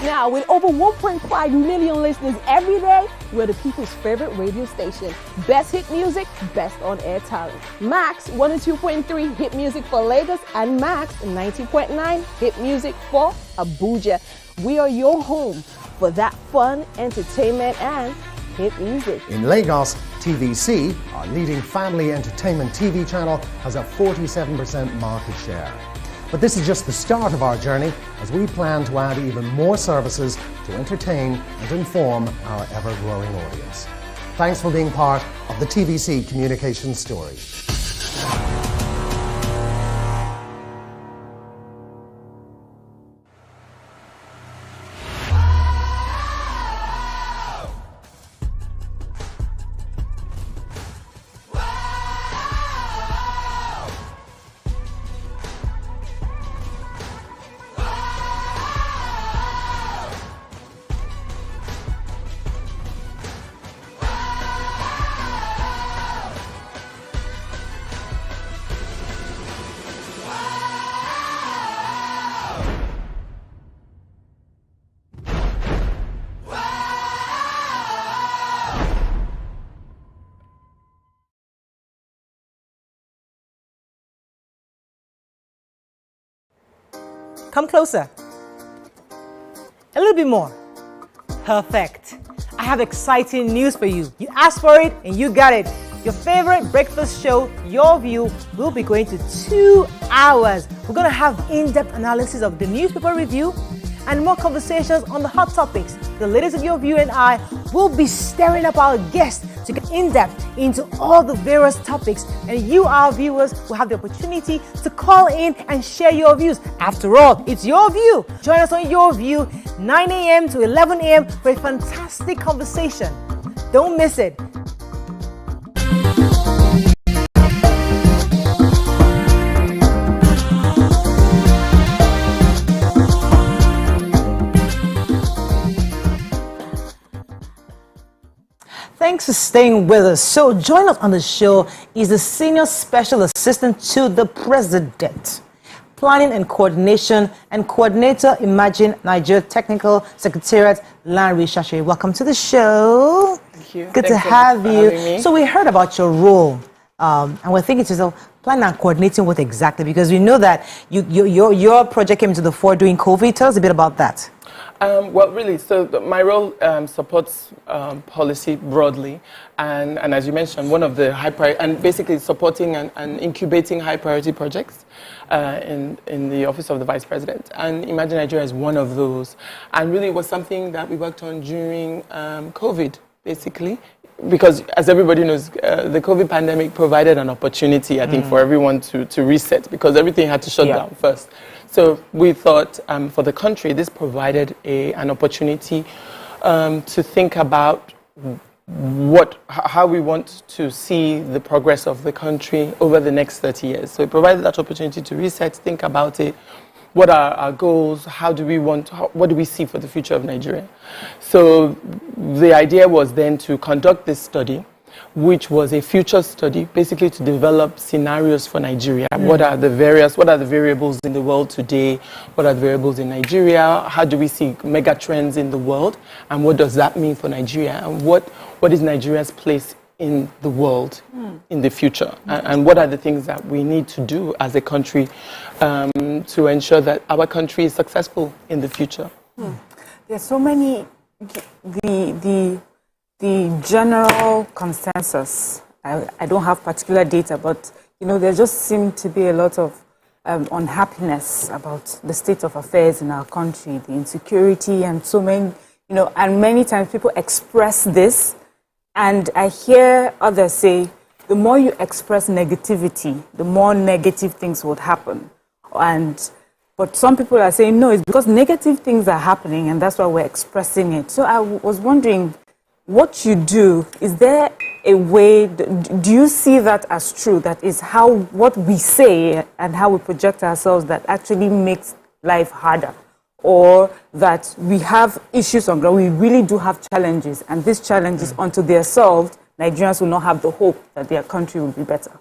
Now, with over 1.5 million listeners every day, we're the people's favorite radio station. Best hit music, best on-air talent. Max 102.3 hit music for Lagos and Max 90.9 hit music for Abuja. We are your home for that fun, entertainment, and hit music. In Lagos, TVC, our leading family entertainment TV channel, has a 47% market share. But this is just the start of our journey, as we plan to add even more services to entertain and inform our ever-growing audience. Thanks for being part of the TVC communications story. Come closer. A little bit more. Perfect. I have exciting news for you. You asked for it and you got it. Your favorite breakfast show, Your View, will be going to 2 hours. We're going to have in-depth analysis of the newspaper review and more conversations on the hot topics. The ladies of Your View and I will be stirring up our guests to get in-depth into all the various topics, and you, our viewers, will have the opportunity to call in and share your views. After all, it's your view. Join us on Your View, 9 a.m. to 11 a.m. for a fantastic conversation. Don't miss it. Thanks for staying with us. So join us on the show is the Senior Special Assistant to the President, Planning and Coordination and Coordinator, Imagine Nigeria Technical Secretariat, Larry Shashay. Welcome to the show. Thank you. Good to have you. So we heard about your role, and we're thinking to yourself, planning and coordinating what exactly? Because we know that your project came to the fore during COVID. Tell us a bit about that. Well, really, so my role supports policy broadly, and as you mentioned, one of the and basically supporting and incubating high priority projects in the Office of the Vice President. And Imagine Nigeria is one of those, and really was something that we worked on during COVID, basically. Because, as everybody knows, the COVID pandemic provided an opportunity, I think, for everyone to reset, because everything had to shut down first. So we thought for the country, this provided an opportunity to think about how we want to see the progress of the country over the next 30 years. So it provided that opportunity to reset, think about it. What are our goals? What do we see for the future of Nigeria? So the idea was then to conduct this study, which was a future study, basically to develop scenarios for Nigeria. What are the variables in the world today? What are the variables in Nigeria? How do we see mega trends in the world? And what does that mean for Nigeria? And what is Nigeria's place in the world in the future? And what are the things that we need to do as a country to ensure that our country is successful in the future? There's so many the general consensus, I don't have particular data, but there just seemed to be a lot of unhappiness about the state of affairs in our country, the insecurity, and so many, and many times people express this, and I hear others say, the more you express negativity, the more negative things would happen. But some people are saying, no, it's because negative things are happening, and that's why we're expressing it. So I was wondering, what you do, is there a way, do you see that as true? That is what we say and how we project ourselves that actually makes life harder? Or that we have issues on ground, we really do have challenges, and these challenges, until they're solved, Nigerians will not have the hope that their country will be better.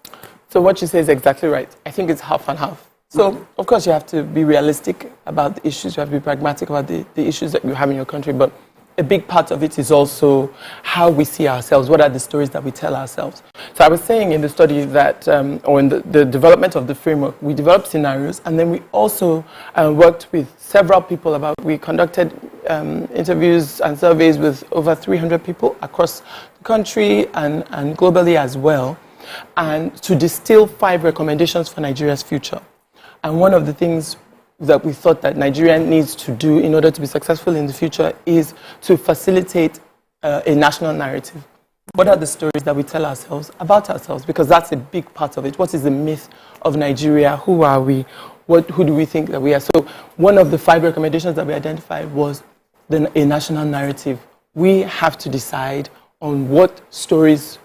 So what you say is exactly right. I think it's half and half. So, of course, you have to be realistic about the issues. You have to be pragmatic about the issues that you have in your country. But a big part of it is also how we see ourselves. What are the stories that we tell ourselves? So I was saying in the study that, or in the development of the framework, we developed scenarios, and then we also worked with several people we conducted interviews and surveys with over 300 people across the country and globally as well, and to distill 5 recommendations for Nigeria's future. And one of the things that we thought that Nigeria needs to do in order to be successful in the future is to facilitate a national narrative. What are the stories that we tell ourselves about ourselves? Because that's a big part of it. What is the myth of Nigeria? Who are we? Who do we think that we are? So one of the 5 recommendations that we identified was a national narrative. We have to decide on what stories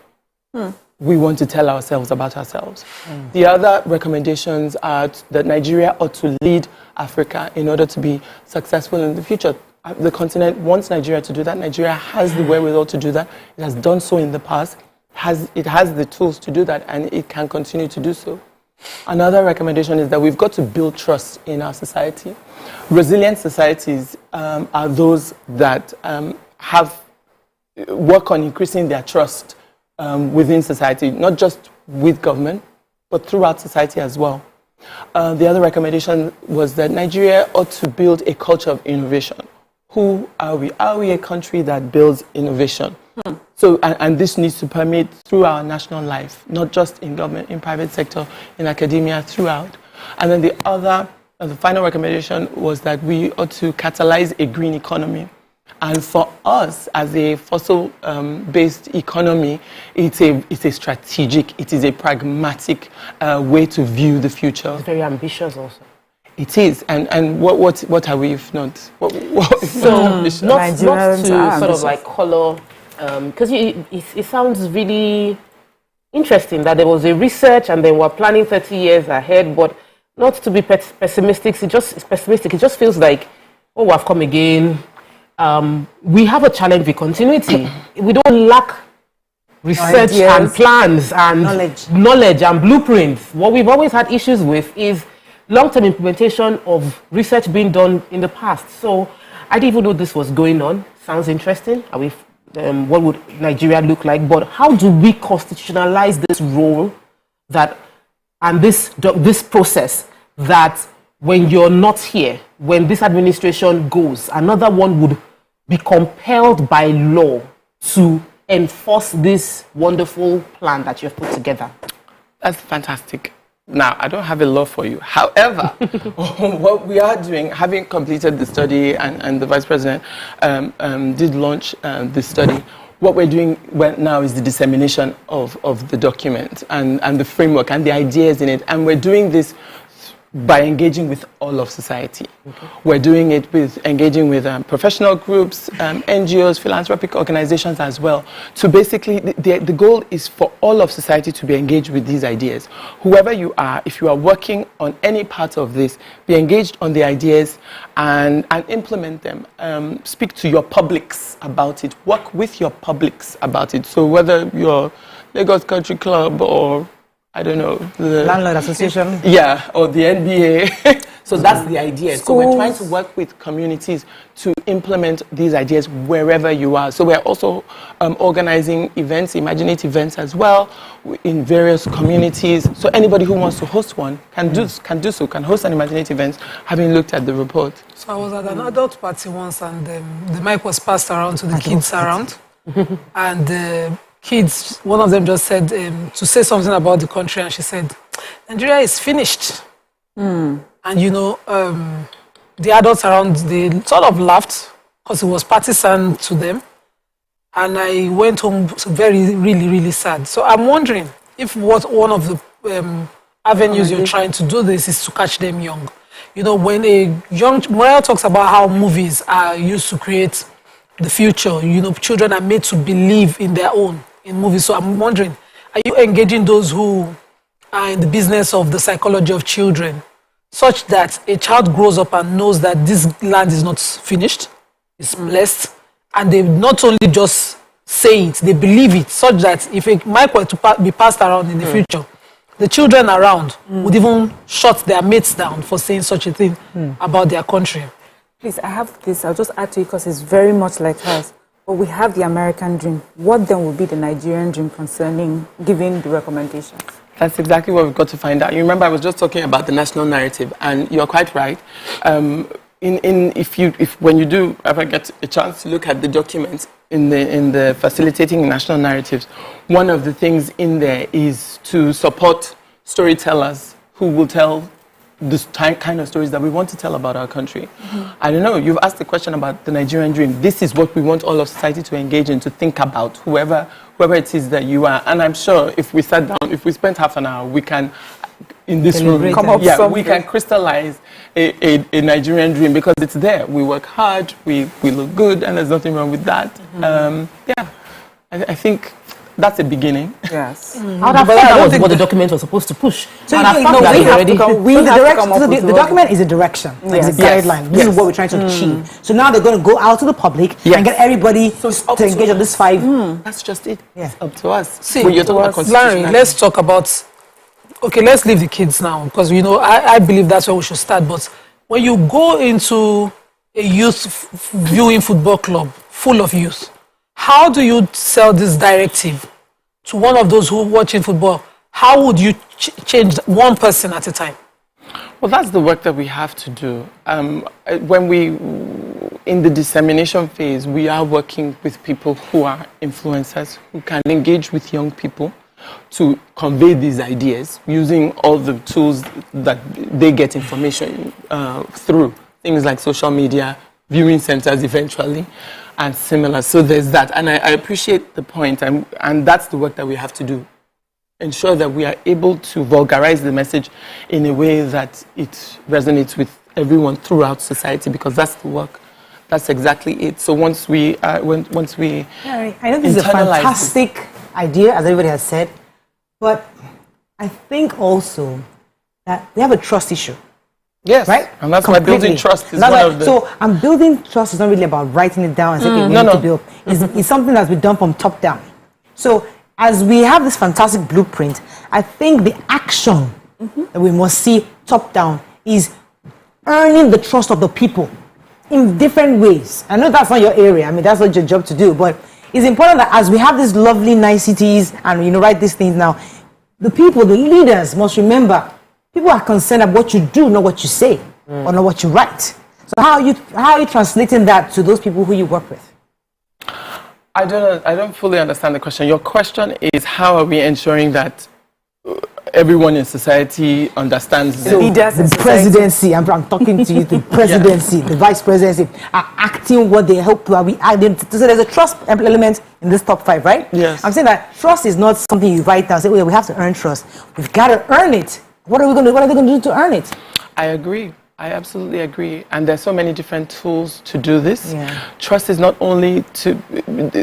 we want to tell ourselves about ourselves. The other recommendations are that Nigeria ought to lead Africa in order to be successful in the future. The continent wants Nigeria to do that. Nigeria has the wherewithal to do that. It has done so in the past. It has the tools to do that, and it can continue to do so. Another recommendation is that we've got to build trust in our society. Resilient societies are those that work on increasing their trust within society, not just with government, but throughout society as well. The other recommendation was that Nigeria ought to build a culture of innovation. Who are we? Are we a country that builds innovation? So, and this needs to permeate through our national life, not just in government, in private sector, in academia, throughout. And then the final recommendation was that we ought to catalyze a green economy. And for us, as a fossil-based economy, it's a strategic, it is a pragmatic way to view the future. It's very ambitious also. It is, and what are we if not? What so not to sort of like color, because it sounds really interesting that there was a research and then we're planning 30 years ahead, but not to be pessimistic. It just feels like, oh, we've come again. We have a challenge with continuity. We don't lack research and plans and knowledge and blueprints. What we've always had issues with is long-term implementation of research being done in the past. So I didn't even know this was going on. Sounds interesting. What would Nigeria look like? But how do we constitutionalize this role and this process that when you're not here, when this administration goes, another one would be compelled by law to enforce this wonderful plan that you've put together? That's fantastic. Now, I don't have a law for you. However, what we are doing, having completed the study, and the Vice President did launch the study, what we're doing now is the dissemination of the document and the framework and the ideas in it. And we're doing this by engaging with all of society. Okay. We're doing it with engaging with professional groups, NGOs, philanthropic organizations as well. So basically, the goal is for all of society to be engaged with these ideas. Whoever you are, if you are working on any part of this, be engaged on the ideas and implement them. Speak to your publics about it. Work with your publics about it. So whether you're Lagos Country Club or I don't know, the Landlord Association. Yeah, or the NBA. So that's the idea. Schools. So we're trying to work with communities to implement these ideas wherever you are. So we're also organizing events, imaginative events as well, in various communities. So anybody who wants to host one can host an imaginative event, having looked at the report. So I was at an adult party once, and the mic was passed around to the kids around. And the kids, one of them just said to say something about the country, and she said, Nigeria is finished. And you know, the adults around, they sort of laughed because it was partisan to them. And I went home really sad. So I'm wondering if one of the avenues you're trying to do this is to catch them young. You know, when Morel talks about how movies are used to create the future, you know, children are made to believe in their own in movies. So I'm wondering, are you engaging those who are in the business of the psychology of children, such that a child grows up and knows that this land is not finished, it's blessed, and they not only just say it, they believe it, such that if a mic were to be passed around in the future, the children around would even shut their mates down for saying such a thing about their country. Please, I have this. I'll just add to it because it's very much like ours. But we have the American dream. What then will be the Nigerian dream concerning giving the recommendations? That's exactly what we've got to find out. You remember I was just talking about the national narrative, and you're quite right. When you do ever get a chance to look at the documents in the facilitating national narratives, one of the things in there is to support storytellers who will tell the kind of stories that we want to tell about our country. I don't know, you've asked the question about the Nigerian dream. This is what we want all of society to engage in, to think about, whoever it is that you are. And I'm sure if we sat down, if we spent half an hour, we can, in this room, we can crystallize a Nigerian dream, because it's there. We work hard, we look good, and there's nothing wrong with that. I think that's a beginning. Yes. That was what the document was supposed to push. So the document is a direction, it's a guideline. This is what we're trying to achieve. So now they're going to go out to the public and get everybody to engage on this 5. That's just it. It's up to us. See, Larry, let's talk about. Okay, let's leave the kids now, because you know I believe that's where we should start. But when you go into a youth viewing football club full of youth, how do you sell this directive to one of those who are watching football? How would you change one person at a time? Well, that's the work that we have to do. When in the dissemination phase, we are working with people who are influencers, who can engage with young people to convey these ideas using all the tools that they get information through, things like social media, viewing centers eventually, and similar. So there's that. And I appreciate the point, and that's the work that we have to do. Ensure that we are able to vulgarize the message in a way that it resonates with everyone throughout society, because that's the work. That's exactly it. So once we I know this is a fantastic idea, as everybody has said, but I think also that we have a trust issue. Yes, right? And that's why building trust is one of the... So, building trust is not really about writing it down and saying, okay, we need to build. It's something that's been done from top down. So, as we have this fantastic blueprint, I think the action that we must see top down is earning the trust of the people in different ways. I know that's not your area. I mean, that's not your job to do. But it's important that as we have these lovely niceties and, write these things now, the people, the leaders must remember, people are concerned about what you do, not what you say, or not what you write. So how are you translating that to those people who you work with? I don't fully understand the question. Your question is, how are we ensuring that everyone in society understands the presidency? I'm talking to you. The presidency, the vice presidency are acting what they hope to. Are we adding? So there's a trust element in this top 5, right? Yes. I'm saying that trust is not something you write down. Say, we have to earn trust. We've got to earn it. What are they going to do to earn it? I agree. I absolutely agree. And there's so many different tools to do this. Trust is not only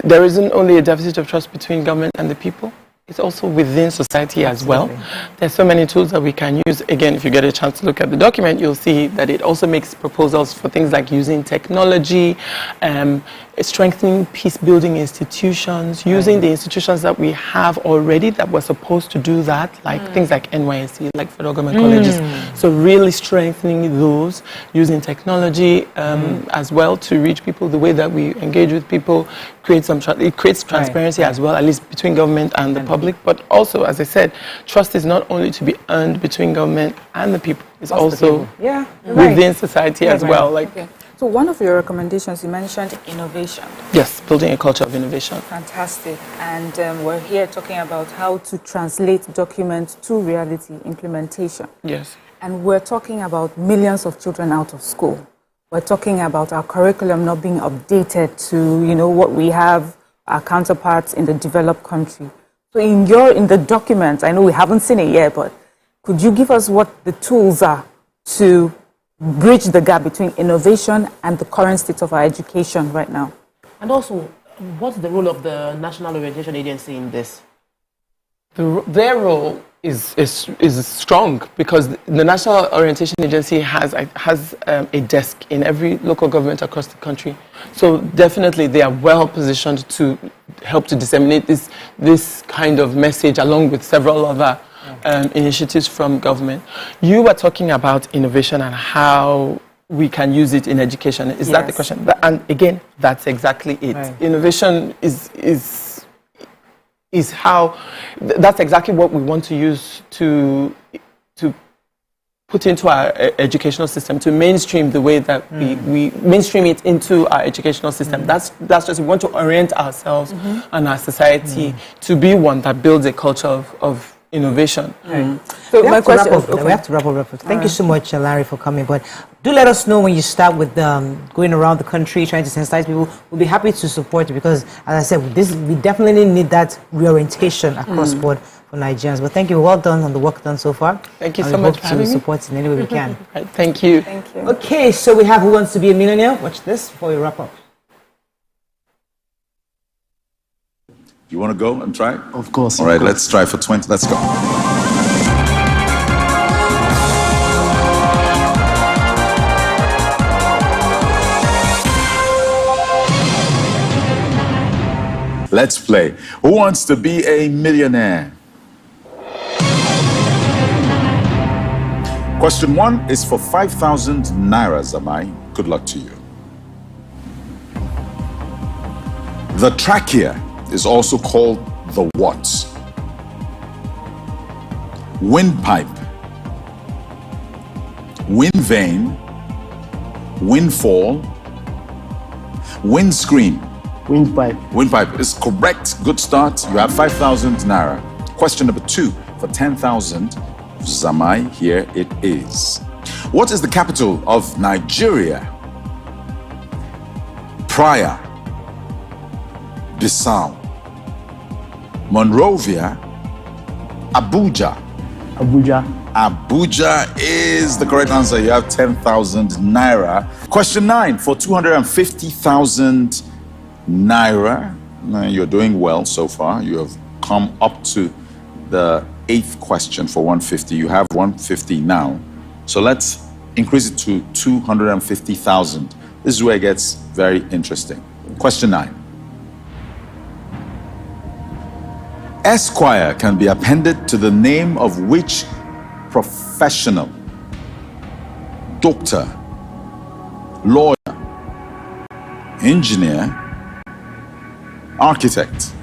there isn't only a deficit of trust between government and the people. it's also within society as well. There's so many tools that we can use. Again, if you get a chance to look at the document, you'll see that it also makes proposals for things like using technology, strengthening peace-building institutions, using the institutions that we have already that were supposed to do that, like things like NYSC, like federal government colleges. So really strengthening those, using technology as well to reach people, the way that we engage with people, it creates transparency as well, at least between government and the public. But also, as I said, trust is not only to be earned between government and the people, it's also within society as well. So one of your recommendations, you mentioned innovation. Yes, building a culture of innovation. Fantastic. And we're here talking about how to translate documents to reality implementation. Yes. And we're talking about millions of children out of school. We're talking about our curriculum not being updated to, what we have, our counterparts in the developed country. So in the document, I know we haven't seen it yet, but could you give us what the tools are to bridge the gap between innovation and the current state of our education right now? And also, what's the role of the National Orientation Agency in this? Their role is strong because the National Orientation Agency has a desk in every local government across the country. So definitely they are well positioned to help to disseminate this kind of message along with several other initiatives from government. You were talking about innovation and how we can use it in education. Is that the question? And again, that's exactly it. Right. Innovation is how, that's exactly what we want to use to put into our educational system, to mainstream the way that we mainstream it into our educational system. That's just, we want to orient ourselves and our society to be one that builds a culture of innovation. So my question, we have to wrap up. Thank you so much, Larry, for coming. But do let us know when you start with going around the country trying to sensitize people. We'll be happy to support you because, as I said, we definitely need that reorientation across board for Nigerians. But thank you, well done on the work done so far. Thank you so much for having me. We hope to support in any way we can. Thank you. Thank you. Okay, so we have Who Wants to Be a Millionaire? Watch this before we wrap up. You want to go and try? Of course. All right, let's try for 20. Let's go. Let's play. Who wants to be a millionaire? Question 1 is for 5,000 naira, Zamai. Good luck to you. The trachea is also called the what? Windpipe, wind vane, windfall, windscreen. Windpipe. Windpipe is correct. Good start. You have 5,000 naira. Question number 2 for 10,000. Zamai, here it is. What is the capital of Nigeria? Praia, Bissau, Monrovia, Abuja. Abuja. Abuja is the correct answer. You have 10,000 naira. Question 9 for 250,000 naira. Now you're doing well so far. You have come up to the 8th question for 150. You have 150 now. So let's increase it to 250,000. This is where it gets very interesting. Question 9. Esquire can be appended to the name of which professional? Doctor, lawyer, engineer, architect.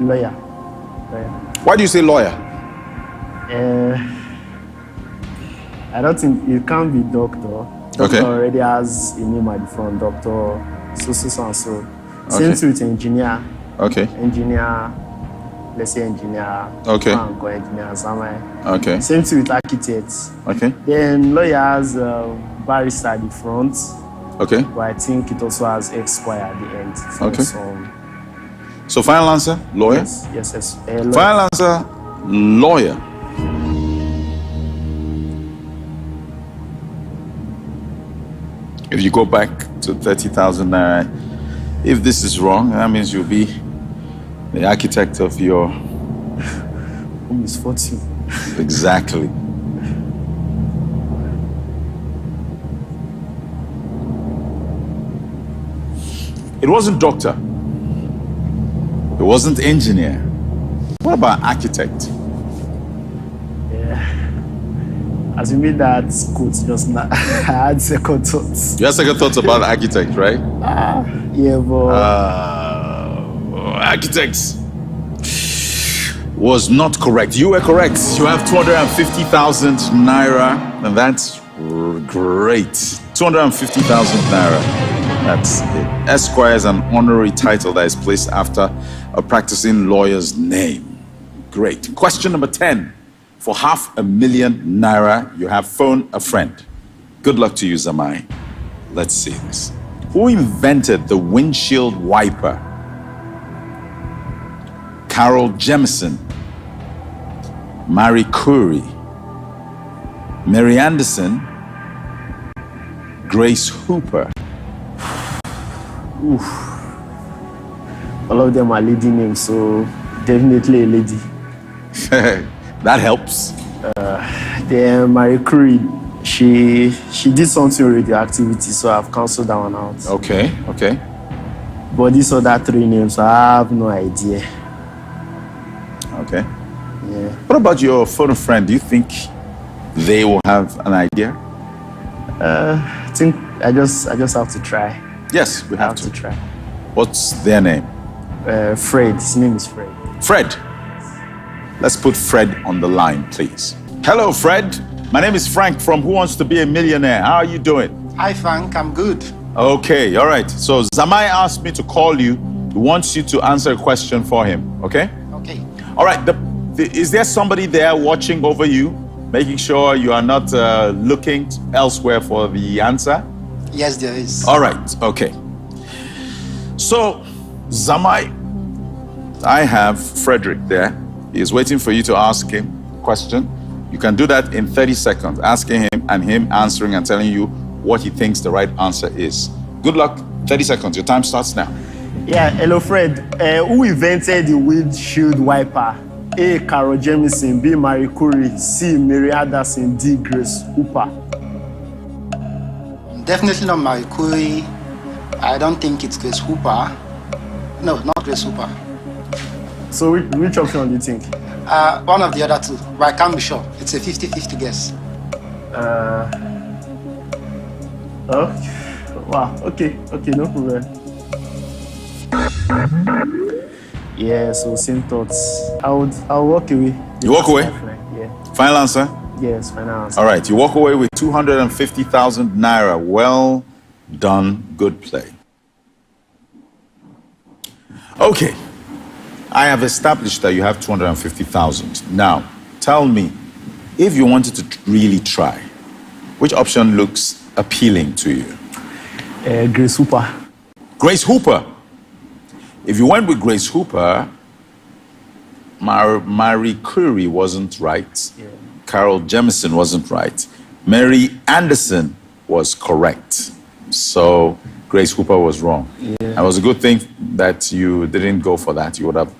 Lawyer. Why do you say lawyer? I don't think it can be doctor. Doctor already has a name at the front, Doctor so and so. Same thing with engineer. Engineer, let's say engineer. Engineer, somewhere. Same thing with architects. Then lawyer has barrister at the front. But I think it also has Esquire at the end. So final answer, lawyer? Yes. Final answer, lawyer. If you go back to 30,000 naira, if this is wrong, that means you'll be The architect of your misfortune. Exactly. It wasn't doctor. It wasn't engineer. What about architect? Yeah. As you made that quote just now, I had second thoughts. You had second thoughts about architect, right? Yeah, but... architects was not correct. You were correct. You have 250,000 naira, and that's great. 250,000 naira. That's it. Esquire is an honorary title that is placed after a practicing lawyer's name. Great. Question number 10. For 500,000 naira, you have phoned a friend. Good luck to you, Zamai. Let's see this. Who invented the windshield wiper? Carol Jemison, Marie Curie, Mary Anderson, Grace Hooper. Oof. All of them are lady names, so definitely a lady. That helps. Then Marie Curie, she did something with radioactivity, so I've cancelled that one out. Okay, okay. But these other three names, I have no idea. Okay. Yeah. What about your phone friend? Do you think they will have an idea? I think I just have to try. Yes, we have to try. What's their name? Fred. His name is Fred. Fred. Let's put Fred on the line, please. Hello, Fred. My name is Frank from Who Wants to Be a Millionaire. How are you doing? Hi, Frank. I'm good. Okay, all right. So Zamai asked me to call you. He wants you to answer a question for him, okay? Okay. All right. Is there somebody there watching over you, making sure you are not looking elsewhere for the answer? Yes, there is. All right. Okay. So, Zamai, I have Frederick there. He is waiting for you to ask him a question. You can do that in 30 seconds, asking him and him answering and telling you what he thinks the right answer is. Good luck. 30 seconds. Your time starts now. Yeah, hello, Fred. Who invented the windshield wiper? A. Carol Jemison, B. Marie Curie, C. Mary Anderson, D. Grace Hooper. Definitely not Marie Curie. I don't think it's Grace Hooper. No, not Grace Hooper. So which option do you think? One of the other two, but I can't be sure. It's a 50-50 guess. Oh, wow. Okay, no problem. Yeah, so same thoughts. I'll walk away. You walk away? Yeah. Final answer? Yes, final answer. All right, you walk away with 250,000 naira. Well done, good play. Okay, I have established that you have 250,000. Now, tell me, if you wanted to really try, which option looks appealing to you? Grace Hooper. Grace Hooper. If you went with Grace Hooper, Marie Curie wasn't right. Yeah. Carol Jemison wasn't right. Mary Anderson was correct. So Grace Hooper was wrong. Yeah. It was a good thing that you didn't go for that. You would have.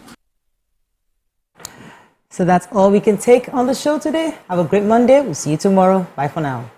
So that's all we can take on the show today. Have a great Monday. We'll see you tomorrow. Bye for now.